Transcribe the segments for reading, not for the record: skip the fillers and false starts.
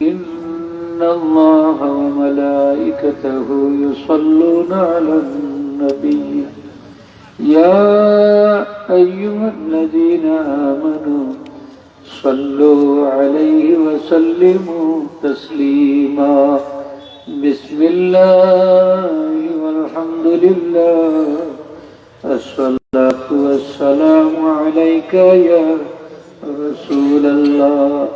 إن الله وملائكته يصلون على النبي يا أيها الذين آمنوا صلوا عليه وسلموا تسليما بسم الله والحمد لله الصلاة والسلام عليك يا رسول الله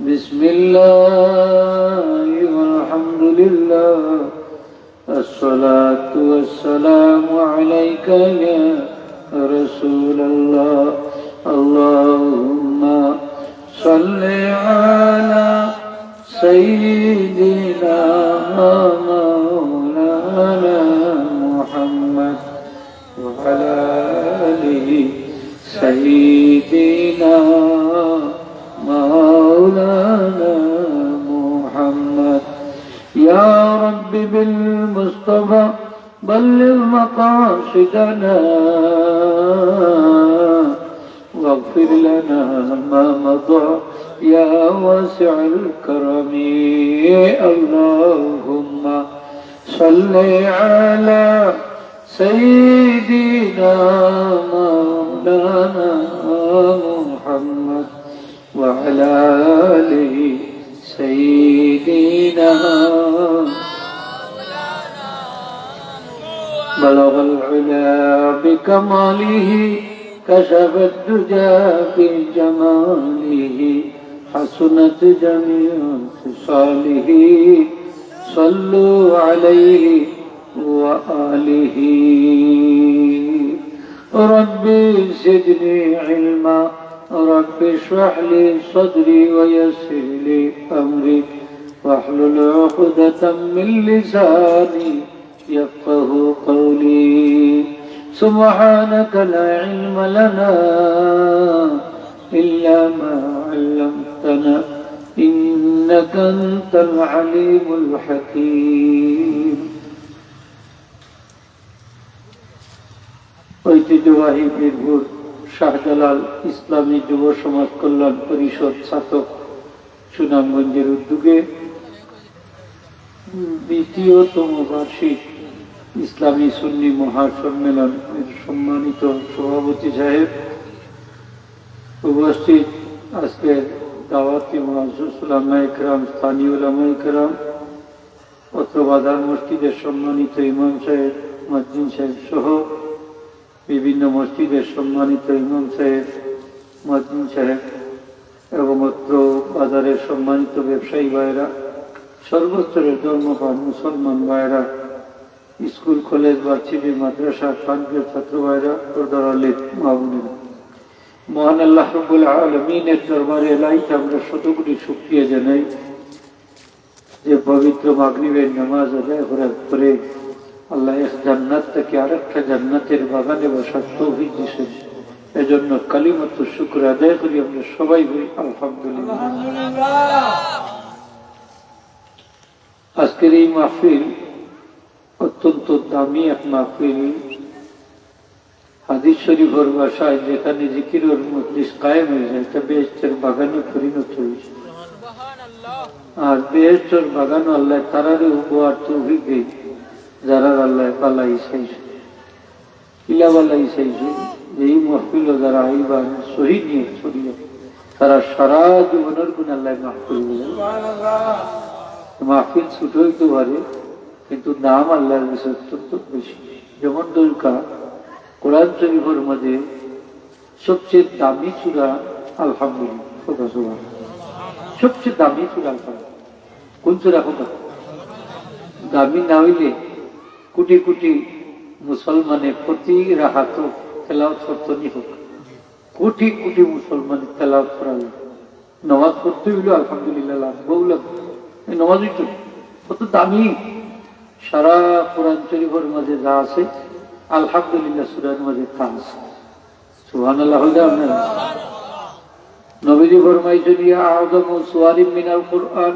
بسم الله والحمد لله الصلاة والسلام عليك يا رسول الله اللهم صل على سيدنا مولانا محمد وعلى آله سيدنا مولانا محمد يا رب بالمصطفى بلغ مقاصدنا واغفر لنا ما مضى يا واسع الكرم اللهم صل على سيدنا مولانا محمد وعلى آله سيدنا بلغ العلا بكماله كشف الدجى بجماله حسنت جميع خصاله صلوا عليه وآله ربي زدني علما رب اشرح لي صدري ويسر لي أمري واحلل عقدة من لساني يفقه قولي سبحانك لا علم لنا إلا ما علمتنا إنك أنت العليم الحكيم ঐতিহ্যবাহী বীরপুর শাহজালাল ইসলামী যুব সমাজ কল্যাণ পরিষদ ছাতক সুনামগঞ্জের উদ্যোগে দ্বিতীয়তম বার্ষিক ইসলামী সুন্নি মহাসম্মেলনের সম্মানিত সভাপতি সাহেব, উপস্থিত আজকের দাওয়াতি মুআজ্জিজ উলামায়ে কেরাম, স্থানীয় উলামায়ে কেরাম, অত্র বাজার মসজিদের সম্মানিত ইমাম সাহেব, মুয়াজ্জিন সাহেব সহ বিভিন্ন মসজিদের সম্মানিত ইমাম সাহেব, মুয়াজ্জিন সাহেব এবং অত্র বাজারের সম্মানিত ব্যবসায়ী ভাইরা, সর্বস্তরের ধর্মপ্রাণ মুসলমান ভাইরা, স্কুল কলেজ ভার্সিটি মাদ্রাসা প্রান্তীয় ছাত্র ভাইরা, পর্দার আলেম মা বোনেরা, মহান আল্লাহ রাব্বুল আলামিনের দরবারে এলাহি আমরা শতকোটি শুকরিয়া জানাই যে পবিত্র মাগরিবের নামাজ আদায় করার পরে আল্লাহ এক জান্নাত থেকে আরেকটা জান্নাতের বাগানে বসার তৌফিক দিয়েছেন। এজন্য কালিমাতুশ শুকর আদায় করি আমরা সবাই বলি আলহামদুলিল্লাহ। আজকের এই মাহফিল অত্যন্ত দামি এক মাহফিল। হাদিস শরীফের ভাষায় যেখানে জিকিরের মজলিস কায়েম হয়ে যায় এটা বেহেশতের বাগানে পরিণত হয়েছে। আর বেহেশতের বাগানও আল্লাহ তারারে উপহার তৌফিক দেয় যারা আল্লাহ পালাই চাইছে, কিলা বালাই চাইছে। এই মাহফিল যারা আইবার শহীদ নিয়ে ছড়িয়ে তারা সারা জীবনের গুণ আল্লাহ মাফ করে দেবেন। মাহফিল ছোট হইতে পারে কিন্তু নাম আল্লাহর কাছে অত্যন্ত বেশি। যেমন দরকার কোরআন শরীফের মধ্যে সবচেয়ে দামি সূরা আলহামদুলিল্লাহ, সবচেয়ে দামি সূরা আলহামদুলিল্লাহ। কোন সূরা হোক দামি না হইলে কোটি কোটি মুসলমানের প্রতি রাহাত তেলাওয়াত করতে হোক, কোটি কোটি মুসলমানের তেলাওয়াত করালো, নামাজ পড়তে হইল আলহামদুলিল্লাহ লাগবো, এই নামাজই তো কত দামি। সারা কোরআন শরীফের মাঝে যা আছে আলহামদুলিল্লাহ সূরার মাঝে তা আছে। সুবহানাল্লাহ। আপনারা নবীজি ফরমাইছেন ইয়া আযমু সুওয়ারিম মিনাল কুরআন,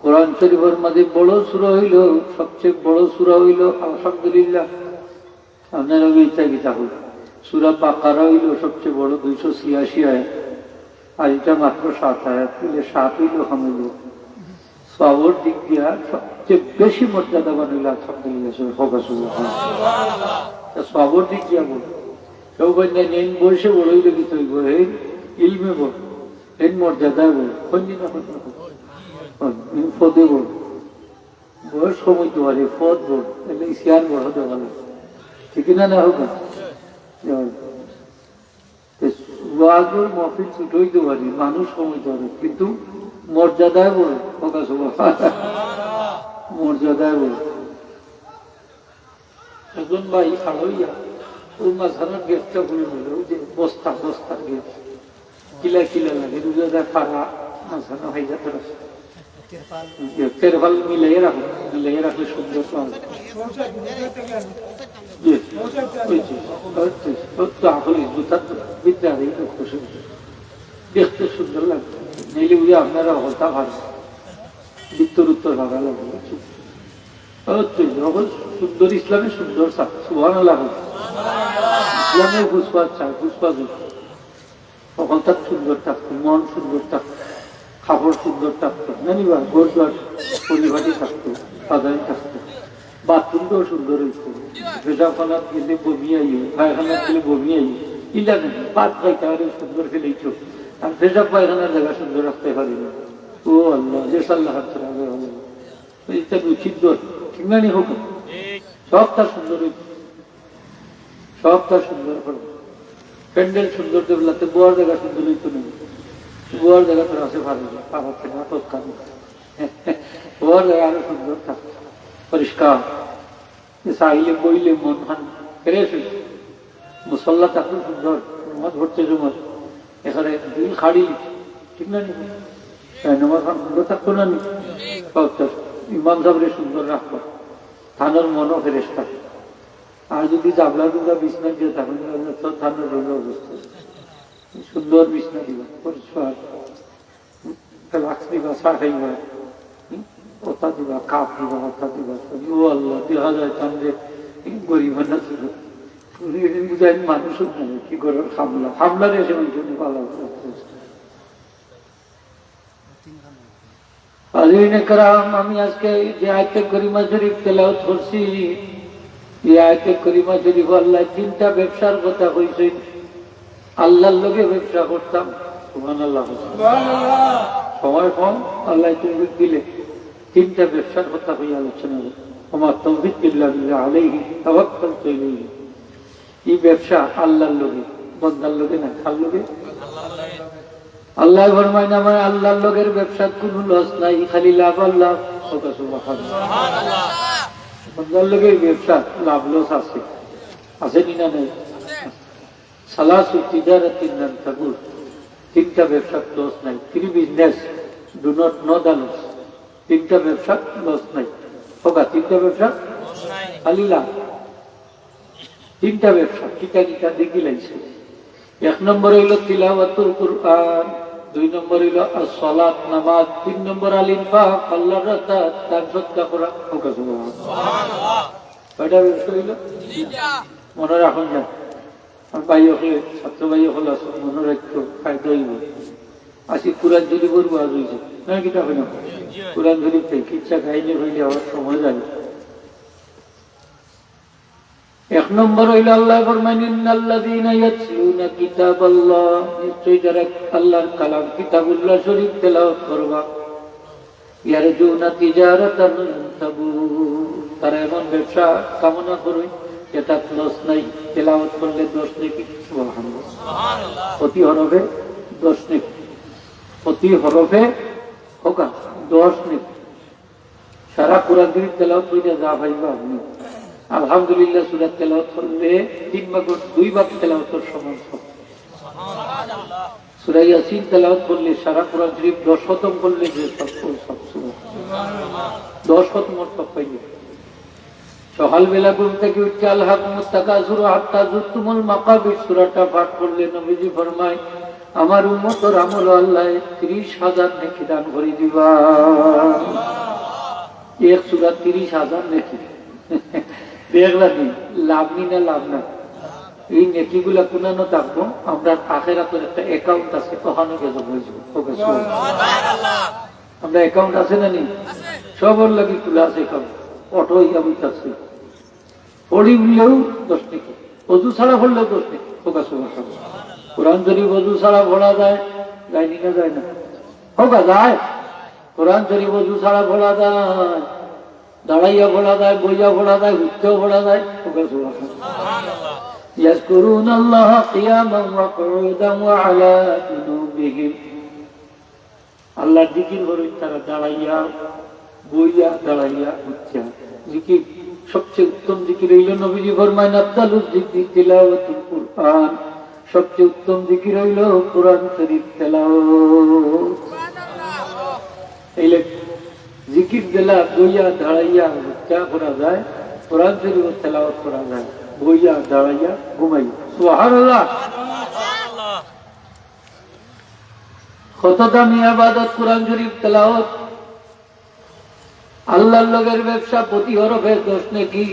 কোরআন শরীফের মাঝে বড় সূরা হইল, সবচেয়ে বড় সূরা হইল আলহামদুলিল্লাহ। আপনারা এইটা গীতা হইল সূরা বাকারা হইল সবচেয়ে বড় 286 আয়াত, আর এটা মাত্র 7 আয়াত, 7 হইল হামিল সবর দিক দিয়া সবচেয়ে বেশি মর্যাদাবান হইল আলহামদুলিল্লাহ সবর দিক দিয়া বল কেউ বললেন এই বয়সে বড় হইলে কি তৈব এই ইলমে বল এই মর্যাদায় বল কন্যা পদে বল বয়স কমাইতে পারে পদ বল এলে ইসিয়ান বড় হতে পারে ঠিক না না হোক ওয়াজের মহফিল ছুট হইতে পারি মানুষ কমাইতে পারে কিন্তু মর্যাদায় বল মর্যাদায় বল একজন ভাই খাড়ইয়া ওই মাঝখানের গেটটা খুলে নিল ওই যে বস্তা বস্তার গেট কিলা কিলা লাগে রোজাদার ফাড়া মাঝখানে হয়ে যাতে তেরফাল মিলাইয়ে রাখলে সুন্দর পাওয়া দেখতে সুন্দর লাগবে নিলে বুঝে আপনারা হতা ভালো বিত্তর উত্তর ভাগা লাগবে সুন্দর ইসলামে সুন্দর সুহান লাগবে ইসলামের পুষ্পা চায় পুষ্পা তখন তার সুন্দর থাকতো মন সুন্দর থাকতো খাবার সুন্দর থাকতো জানিবা গোরদার পরিবারই থাকতো সাধারণ থাকতো বাথরুমটাও সুন্দর হইতো পেশাখানাত গেলে বমি আইও পায়খানাত গেলে বমি আইও ইলা নেই পাত পাইতে সুন্দর ফেলেইছ আর পেশাব পায়খানার জায়গা সুন্দর রাখতে পারি না ও আল্লাহ যে সাল্লাহ এটা উচিত ঠিক না নি হোক সব তার সুন্দর হইত সব তার সুন্দর করবে প্যান্ডেল সুন্দর দেবলাতে বোয়ার জায়গা সুন্দর হইতো নেই বোয়ার জায়গা তোর আছে ভালো পাড়াচ্ছে না তৎকাল বোয়ার জায়গা আরো সুন্দর থাকতো পরিষ্কার চাইলে বইলে মন খান ফ্রেশ হইত মুসল্লা থাকতো সুন্দর নামাজ ভরতে জমার এখানে দিল খাড়ি ঠিক না নি নামাজ খান সুন্দর থাকতো না নি ইমাম সাহেবের সুন্দর রাখতো থানোর মনও ফ্রেশ থাকে আর যদি জাবলা দুর্গা বিছনা দিয়ে থাকেন থানোর রোগের অবস্থা সুন্দর বিছনা দিবা পরিষ্কার ফ্লাক্স দিবা চা খাইবা ওটা দিবা কাপ দিবা ওটা দিবা ও আল্লাহ দেখা যায় চান্দে গরিব না ছিল বুঝাই মানুষও নেই কি করার খামলার এসে জন্য পালা আমি আজকে যে আয়াতে করিমা শরীফ তেলাওয়াত করছি এই আয়াতে করিমা শরীফ আল্লাহ তিনটা ব্যবসার কথা কইছে আল্লাহর লগে ব্যবসা করতাম সুবহানাল্লাহ সময় কম আল্লাহ তৌফিক দিলে তিনটা ব্যবসার কথা কই আলোচনা আমার তৌফিক বিল্লাহ আলাইহি তাওয়াক্কালতু ইলাইহি এই ব্যবসা আল্লাহর লগে বান্দার লগে না কার লগে আল্লাহ ফরমায় আমার আল্লাহর লগের ব্যবসার কোনো লস নাই খালি লাভ আল্লাহ সুবহানাল্লাহ বান্দার লগের ব্যবসা লাভ লস আছে আছে নি না নাই সালাসু তিজারাতিন লান তাকুর তিনটা ব্যবসার লস নাই three business do not know the loss তিনটা ব্যবসা লস নাই হোকা তিনটা ব্যবসা খালি লাভ তিনটা ব্যবসা কিটা কিটা দেখি লাগছে এক নম্বর হইল তিলাওয়াতুল কুরআন দুই নম্বর হইল সালাত নামাজ তিন নম্বর আল ইনফাক আল্লাহর রাস্তা দান সদকা করা হোকা সুবহানাল্লাহ কয়টা ব্যবসা হইল মনে রাখুন না আর ভাই হলে ছাত্র ভাই হলে মনে রাখতো ফায়দা হইব আসি কোরআন যদি করবো আজ হয়েছে না কি থাকে না কোরআন শরীফ থেকে ইচ্ছা কাহিনী হইলে আমার সময় যাবে এক নম্বর হইল আল্লাহ ফরমান ইন্নাল্লাযীনা ইয়াতলুনা কিতাবাল্লাহ নিশ্চয় যারা আল্লাহর কালাম কিতাবুল্লাহ শরীফ তেলাওয়াত করবা ইয়ারজুনা তিজারাতান তাবুর তারা এমন ব্যবসা কামনা করে যেটা লস নাই তেলাওয়াত করলে 10 নেকি সুবহানাল্লাহ প্রতি হরফে 10 নেকি প্রতি হরফে হোকা 10 নেকি সারা কোরআন শরীফ তেলাওয়াত কইরা যা ভাইবা আপনি আলহামদুলিল্লাহ সূরা তেলাওয়াত করলে 3 ভাগ 2 ভাগ তেলাওয়াতের সমান সুবহানাল্লাহ সূরা ইয়াসিন তেলাওয়াত করলে সারা কোরআন শরীফ 10 খতম করলে যে সব সুবহানাল্লাহ 10 খতম সব পাইবে সকালবেলা ঘুম থেকে উঠে আলহাকুমুত তাকাসুর হাত্তা যুরতুমুল মাকাবির সূরাটা পাঠ করলে নবীজি ফরমায় আমার উম্মতের আমল আল্লাহ 30,000 নেকি দান করে দিবা এক সূরা 30,000 নেকি দেখলাম লাভ নি না লাভ না এই নেকিগুলা কোনানো থাকবো আমরা আখেরাতের একটা অ্যাকাউন্ট আছে ওখানে গেছে বুঝবো আমরা অ্যাকাউন্ট আছে না নি? সবার লাগে খোলা আছে অ্যাকাউন্ট, অটো ইয়া বইতাছে, পড়ি বললেও 10 টাকা, অজু ছাড়া পড়লেও 10 টাকা। হোকা সুবহান, কোরআন যদি অজু ছাড়া পড়া যায়, যায়নি না যায় না? হোকা যায়। কোরআন যদি অজু ছাড়া পড়া যায়, দাঁড়াইয়া পড়া যায়, বইয়া পড়া যায়, উঠতেও পড়া যায়। হোকা সুবহান। ইয়াজকুরুনাল্লাহ কিয়ামান ওয়া কুউদান ওয়া আলা জুনুবিহিম, আল্লাহর জিকির করে তারা দাঁড়াইয়া, বইয়া, দাঁড়াইয়া, উঠা। জিকির সবচেয়ে উত্তম জিকির হইল, নবীজি ফরমায় আফদালুজ যিকরি তিলাওয়াতুল কুরআন, সবচেয়ে উত্তম জিকির হইল কোরআন শরীফ তেলাওয়াত। এইলে জিকির দিলা বইয়া, দাঁড়াইয়া, উঠা করা যায়, কোরআন শরীফ তেলাওয়াত করা যায়, বইয়া, দাঁড়াইয়া, ঘুমাইয়া। সুবহানাল্লাহ। কত দামি ইবাদত কোরআন শরীফ তেলাওয়াত। আল্লাহর লগের ব্যবসা, প্রতি হরফের 10 নেকি।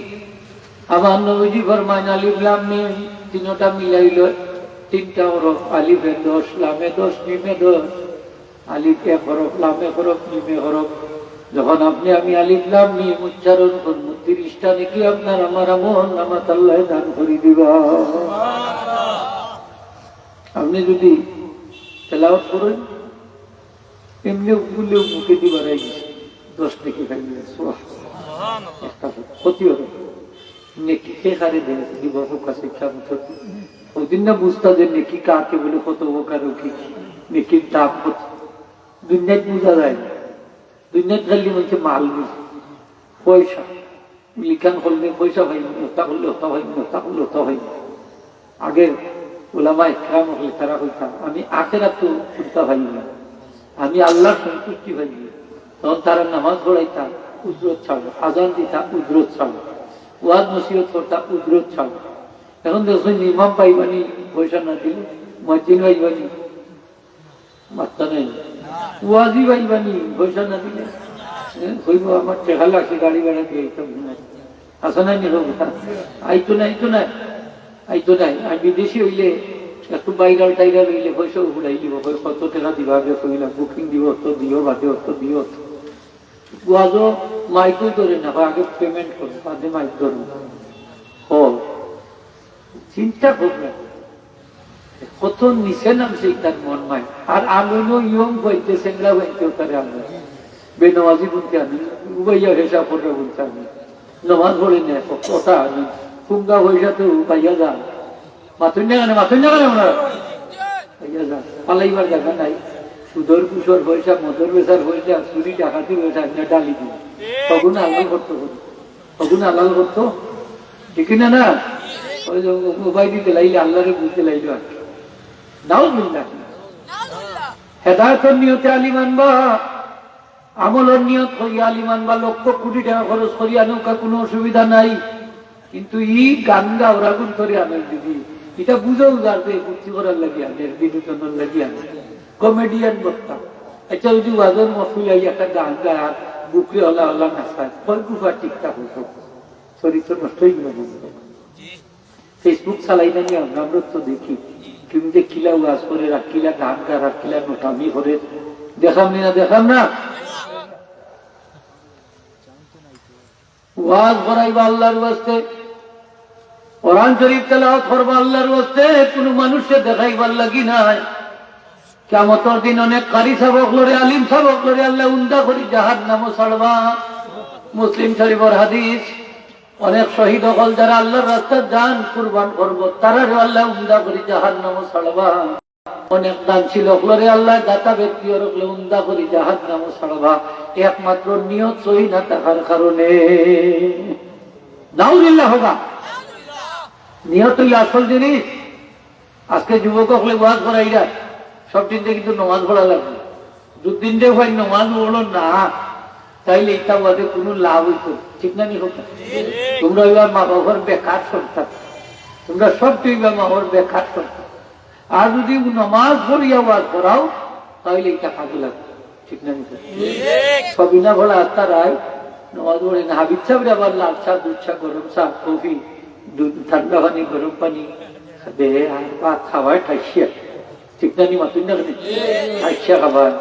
আমার নবীজি ফরমায় আলিফ লাম মিম তিনটা মিলাইল 3টা হরফ, আলিফে 10, লামে 10, মিমে 10। আলিফ 1 হরফ, লামে 1 হরফ, মিমে হরফ। যখন আপনি আমি আলিফ লাম মিম উচ্চারণ করব, 30টা নেকি আপনার আমার আমল নামাত আল্লাহ দান করে দিবা। আপনি যদি তেলাওয়াত করেন, এমনি বলে মুখে দিবার 10 নেকি খাইলে একটা ক্ষতি হবে। নেকি খেয়ে দিব শিক্ষা ওই দিন না বুঝতা যে নেকি কাকে বলে, কত উপকার কি নেকির দাম কত। দুনিয়ায় বোঝা যায় না, দুনিয়ায় খালি বলছে মাল বুঝি, পয়সা লিখান করলে পয়সা হয়নি, ওটা করলে ওটা হয়নি, ওটা করলে ওটা হয়নি। আগের ওলামা ইকরাম হলে তারা হইতাম, আমি আখেরাত তো শুনতে পাইনি না, আমি আল্লাহর সন্তুষ্টি পাইনি। তখন তারা নামাজ পড়াইতাম, উজরত ছাড়ো, আজান দিতাম, উজরত ছাড়ো, ওয়াজ নসিহত করতাম, উজরত ছাড়ো। এখন দেখুন ইমাম পাইবানি, পয়সা না দিলে, মসজিদ পাইবানি, বার্তা নেই, ওয়াজি পাইবানি, পয়সা না দিলে হইব আমার টেকা লাগছে, গাড়ি ভাড়া দিয়ে আসা নাই নি হোক, আইতো নাই, আইতো নাই, আইতো নাই। আর বিদেশি হইলে একটু বাইরাল টাইরাল হইলে পয়সা উড়াই দিব, কত টাকা দিবা, বুকিং দিব, অত দিও, বাদে অত দিও। ওয়াজও মাইকও ধরে না, আগে পেমেন্ট করবো, বাদে মাইক ধরবো। চিন্তা করবেন কত নিচে নামছে তার মন মাই। আর আমিও ইয়ং বইতে সেংলা বইতেও তারে আমি বেনমাজি বলতে, আমি উবাইয়া হেসা পড়া বলতে, আমি নমাজ পড়ি না, কথা আমি ফুঙ্গা পয়সা তো পাইয়া যান, মাথুন না কেন, মাথুন না কেন আমরা পাইয়া যান, পালাইবার দেখা নাই। সুদর কুসর পয়সা, মদর বেচার পয়সা, চুরি ডাকাতি পয়সা ডালি দিব, তখন আলাল করতো, তখন আলাল করতো, ঠিক না? না ওই মোবাইল দিতে লাইলে আল্লাহরে বুঝতে লাইল আর নাউজুবিল্লাহ। হেদায়েতের নিয়তে আলিম আনবা, আমলের নিয়ত করিয়া আলিম আনবা, লক্ষ কোটি টাকা খরচ করিয়া নৌকা, কোনো অসুবিধা নাই। কিন্তু ই গান গা ওরা গুণ করে আনের দিদি, এটা বুঝেও যাবে বুদ্ধি করার লাগি আনের, বিনোদনের লাগি আনের, কমেডিয়ান বক্তা। আচ্ছা যদি ওয়াজের মহফিল একটা গান গায়, বুকে হলা হলা নাচায়, ফল গুফা ঠিকঠাক হতো, চরিত্র নষ্ট হয়ে গেল। ফেসবুক চালাই না নিয়ে আমরা তো দেখি, তুমি যে কিলা ওয়াজ করে রাখিলা, গান গা রাখিলা, নোটামি করে দেখাম না, দেখাম না। ওয়াজ করাইবা আল্লাহর ওয়াস্তে, কোরআন শরীফ তেলাওয়াত করবা আল্লাহর ওয়াস্তে, কোনো মানুষকে দেখাইবার লাগি নাই। কিয়ামতের দিন অনেক কারি সাবক লরে, আলিম সাবক লরে আল্লাহ উন্দা করি জাহান্নামে ছাড়বা। মুসলিম শরীফের হাদিস, অনেক শহীদ হল যারা আল্লাহর রাস্তায় জান কুরবান করব, তারারে আল্লাহ উন্দা করি জাহান্নামে ছাড়বা। অনেক দানশীল হলরে আল্লাহ দাতা ব্যক্তি হলে উন্দা করি জাহান্নামে ছাড়বা, একমাত্র নিয়ত সহি না থাকার কারণে। নাউজুবিল্লাহ হোগা। নিয়ত হইলে আসল জিনিস। আজকে যুবক হলে ওয়াজ করাইরা সব দিনটা কিন্তু নমাজ পড়া লাগবে, দুদিনটা ভাই নমাজ পড়লো না, তাইলে এটা ওয়াজে কোনো লাভ হইতো, ঠিক না নি হোক। তোমরা এবার মা বাবার বেকার সন্তান, তোমরা সব তুইবা মা বাবার বেকার সন্তান। আর যদি নমাজ পড়িয়া ওয়াজ করাও, তাইলে এটা কাজে লাগবে, ঠিক না নি। সবই না বলা তারাই নমাজ পড়ে না, হাবিব সাহেব আবার লাল চা, দুধ চা, গরম চা, কফি, ঠান্ডা পানি, গরম পানি দে, আর ভাত খাবার ঠাইসিয়া, ঠিক না নি, মাতুন না ঠাইসিয়া খাবার।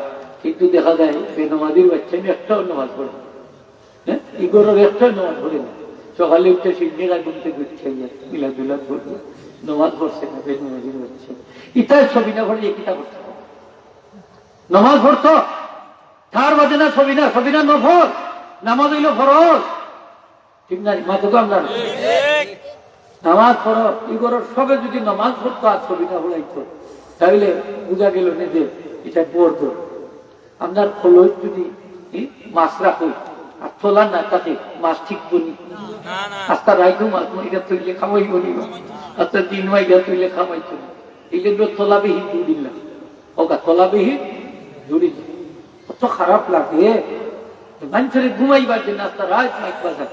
কিন্তু দেখা যায় বেনমাজির বাচ্চা একটাও নামাজ পড়ে না। হ্যাঁ, ইগোরের একটা নামাজ পড়ে না। সকালে উঠে সিন্ধিরা ঘুমতে ঘুরছে মিলাদুল্লাহ পড়বে, নামাজ পড়ছে না বেনমাজির বাচ্চা। ইটাই ছবি না পড়ে কিতা করছে, নামাজ পড়তো তার বাদে না ছবি না, ছবি না নফল, নামাজ হইল ফরজ। ঠিক না? মাথা তো আমরা নামাজ পড়ো ইগোরের সবে যদি নামাজ পড়তো আর ছবি না পড়াইতো তাহলে বোঝা গেল না যে এটা পড়তো। আপনার ফলই যদি মাছ রাখো আর তোলা না তাকে মাছ ঠিক বনি, আস্তা রাইখো মাছ এটা তৈলে খামাই বনি, আস্তা 3 মাইয়া তৈলে খামাইতো না। এগুলো তোলাবিহীন দুদিন না ওকা, তোলাবিহীন দুদিন। কত খারাপ লাগে মানুষের ঘুমাইবার জন্য আস্তা রাত মাইক বাজার,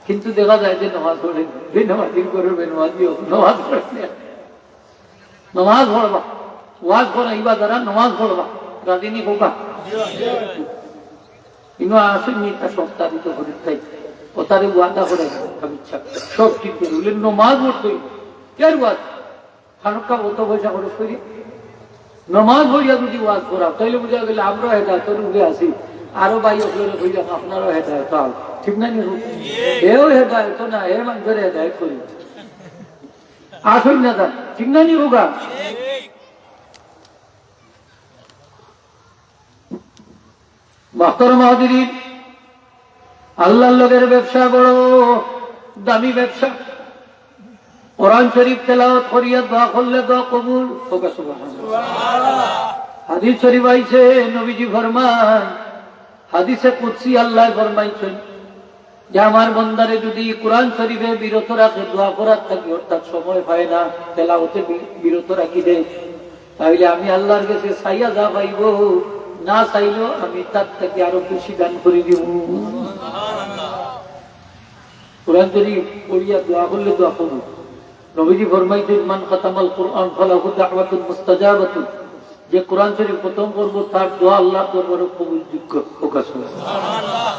কিন্তু দেখা যায় যে নামাজ পড়ে বেনামাজি করে বেনামাজি হোক নামাজ পড়ে, নামাজ পড়বা ওয়াজ করা ইবা দ্বারা নামাজ পড়বা রাজিনী হোকা ইনো আসেনি তা সংস্থাপিত করে তাই ও তারে ওয়াদা করে ইচ্ছা সব ঠিক করে বললেন নামাজ পড়তই কের ওয়াজ খানকা অত পয়সা খরচ করি নামাজ পড়িয়া যদি ওয়াজ করা তাইলে বুঝা গেলে আমরা হেদায়তের উঠে আসি, আরো বাই অসলে হইয়া আপনারও হেদায়ত আল ঠিক না নি, এও হেদায়ত না এ মানুষের হেদায়ত করি আসুন না তা ঠিক না নি হোগা। মাহতরম হাজিরিন, আল্লাহর লোকের ব্যবসা বড় দামি ব্যবসা। কোরআন শরীফ তেলাওয়াত করিয়া দোয়া করলে দোয়া কবুল। হাদিস শরীফ আইছে নবীজি ফরমান, হাদিসে কুদসি আল্লাহ ফরমাইছেন যে আমার বান্দারে যদি কোরআন শরীফে বিরত রাখে দোয়া করার থাকি অর্থাৎ সময় পায় না তেলাওয়াতে বিরত রাখি দেয়, তাহলে আমি আল্লাহর কাছে চাইয়া যা পাইব না চাইলেও আমি তার থেকে আরো বেশি দান করে দিব। কোরআন শরীফ পড়িয়া দোয়া করলে দোয়া কবুল। নবীজি ফরমাইছেন মান খাতামাল কুরআন ফালাহু দাওয়াতুন মুস্তাজাবাতুন, যে কোরআন শরীফ খতম করব তার দোয়া আল্লাহর দরবারে কবুলযোগ্য। সুবহানাল্লাহ।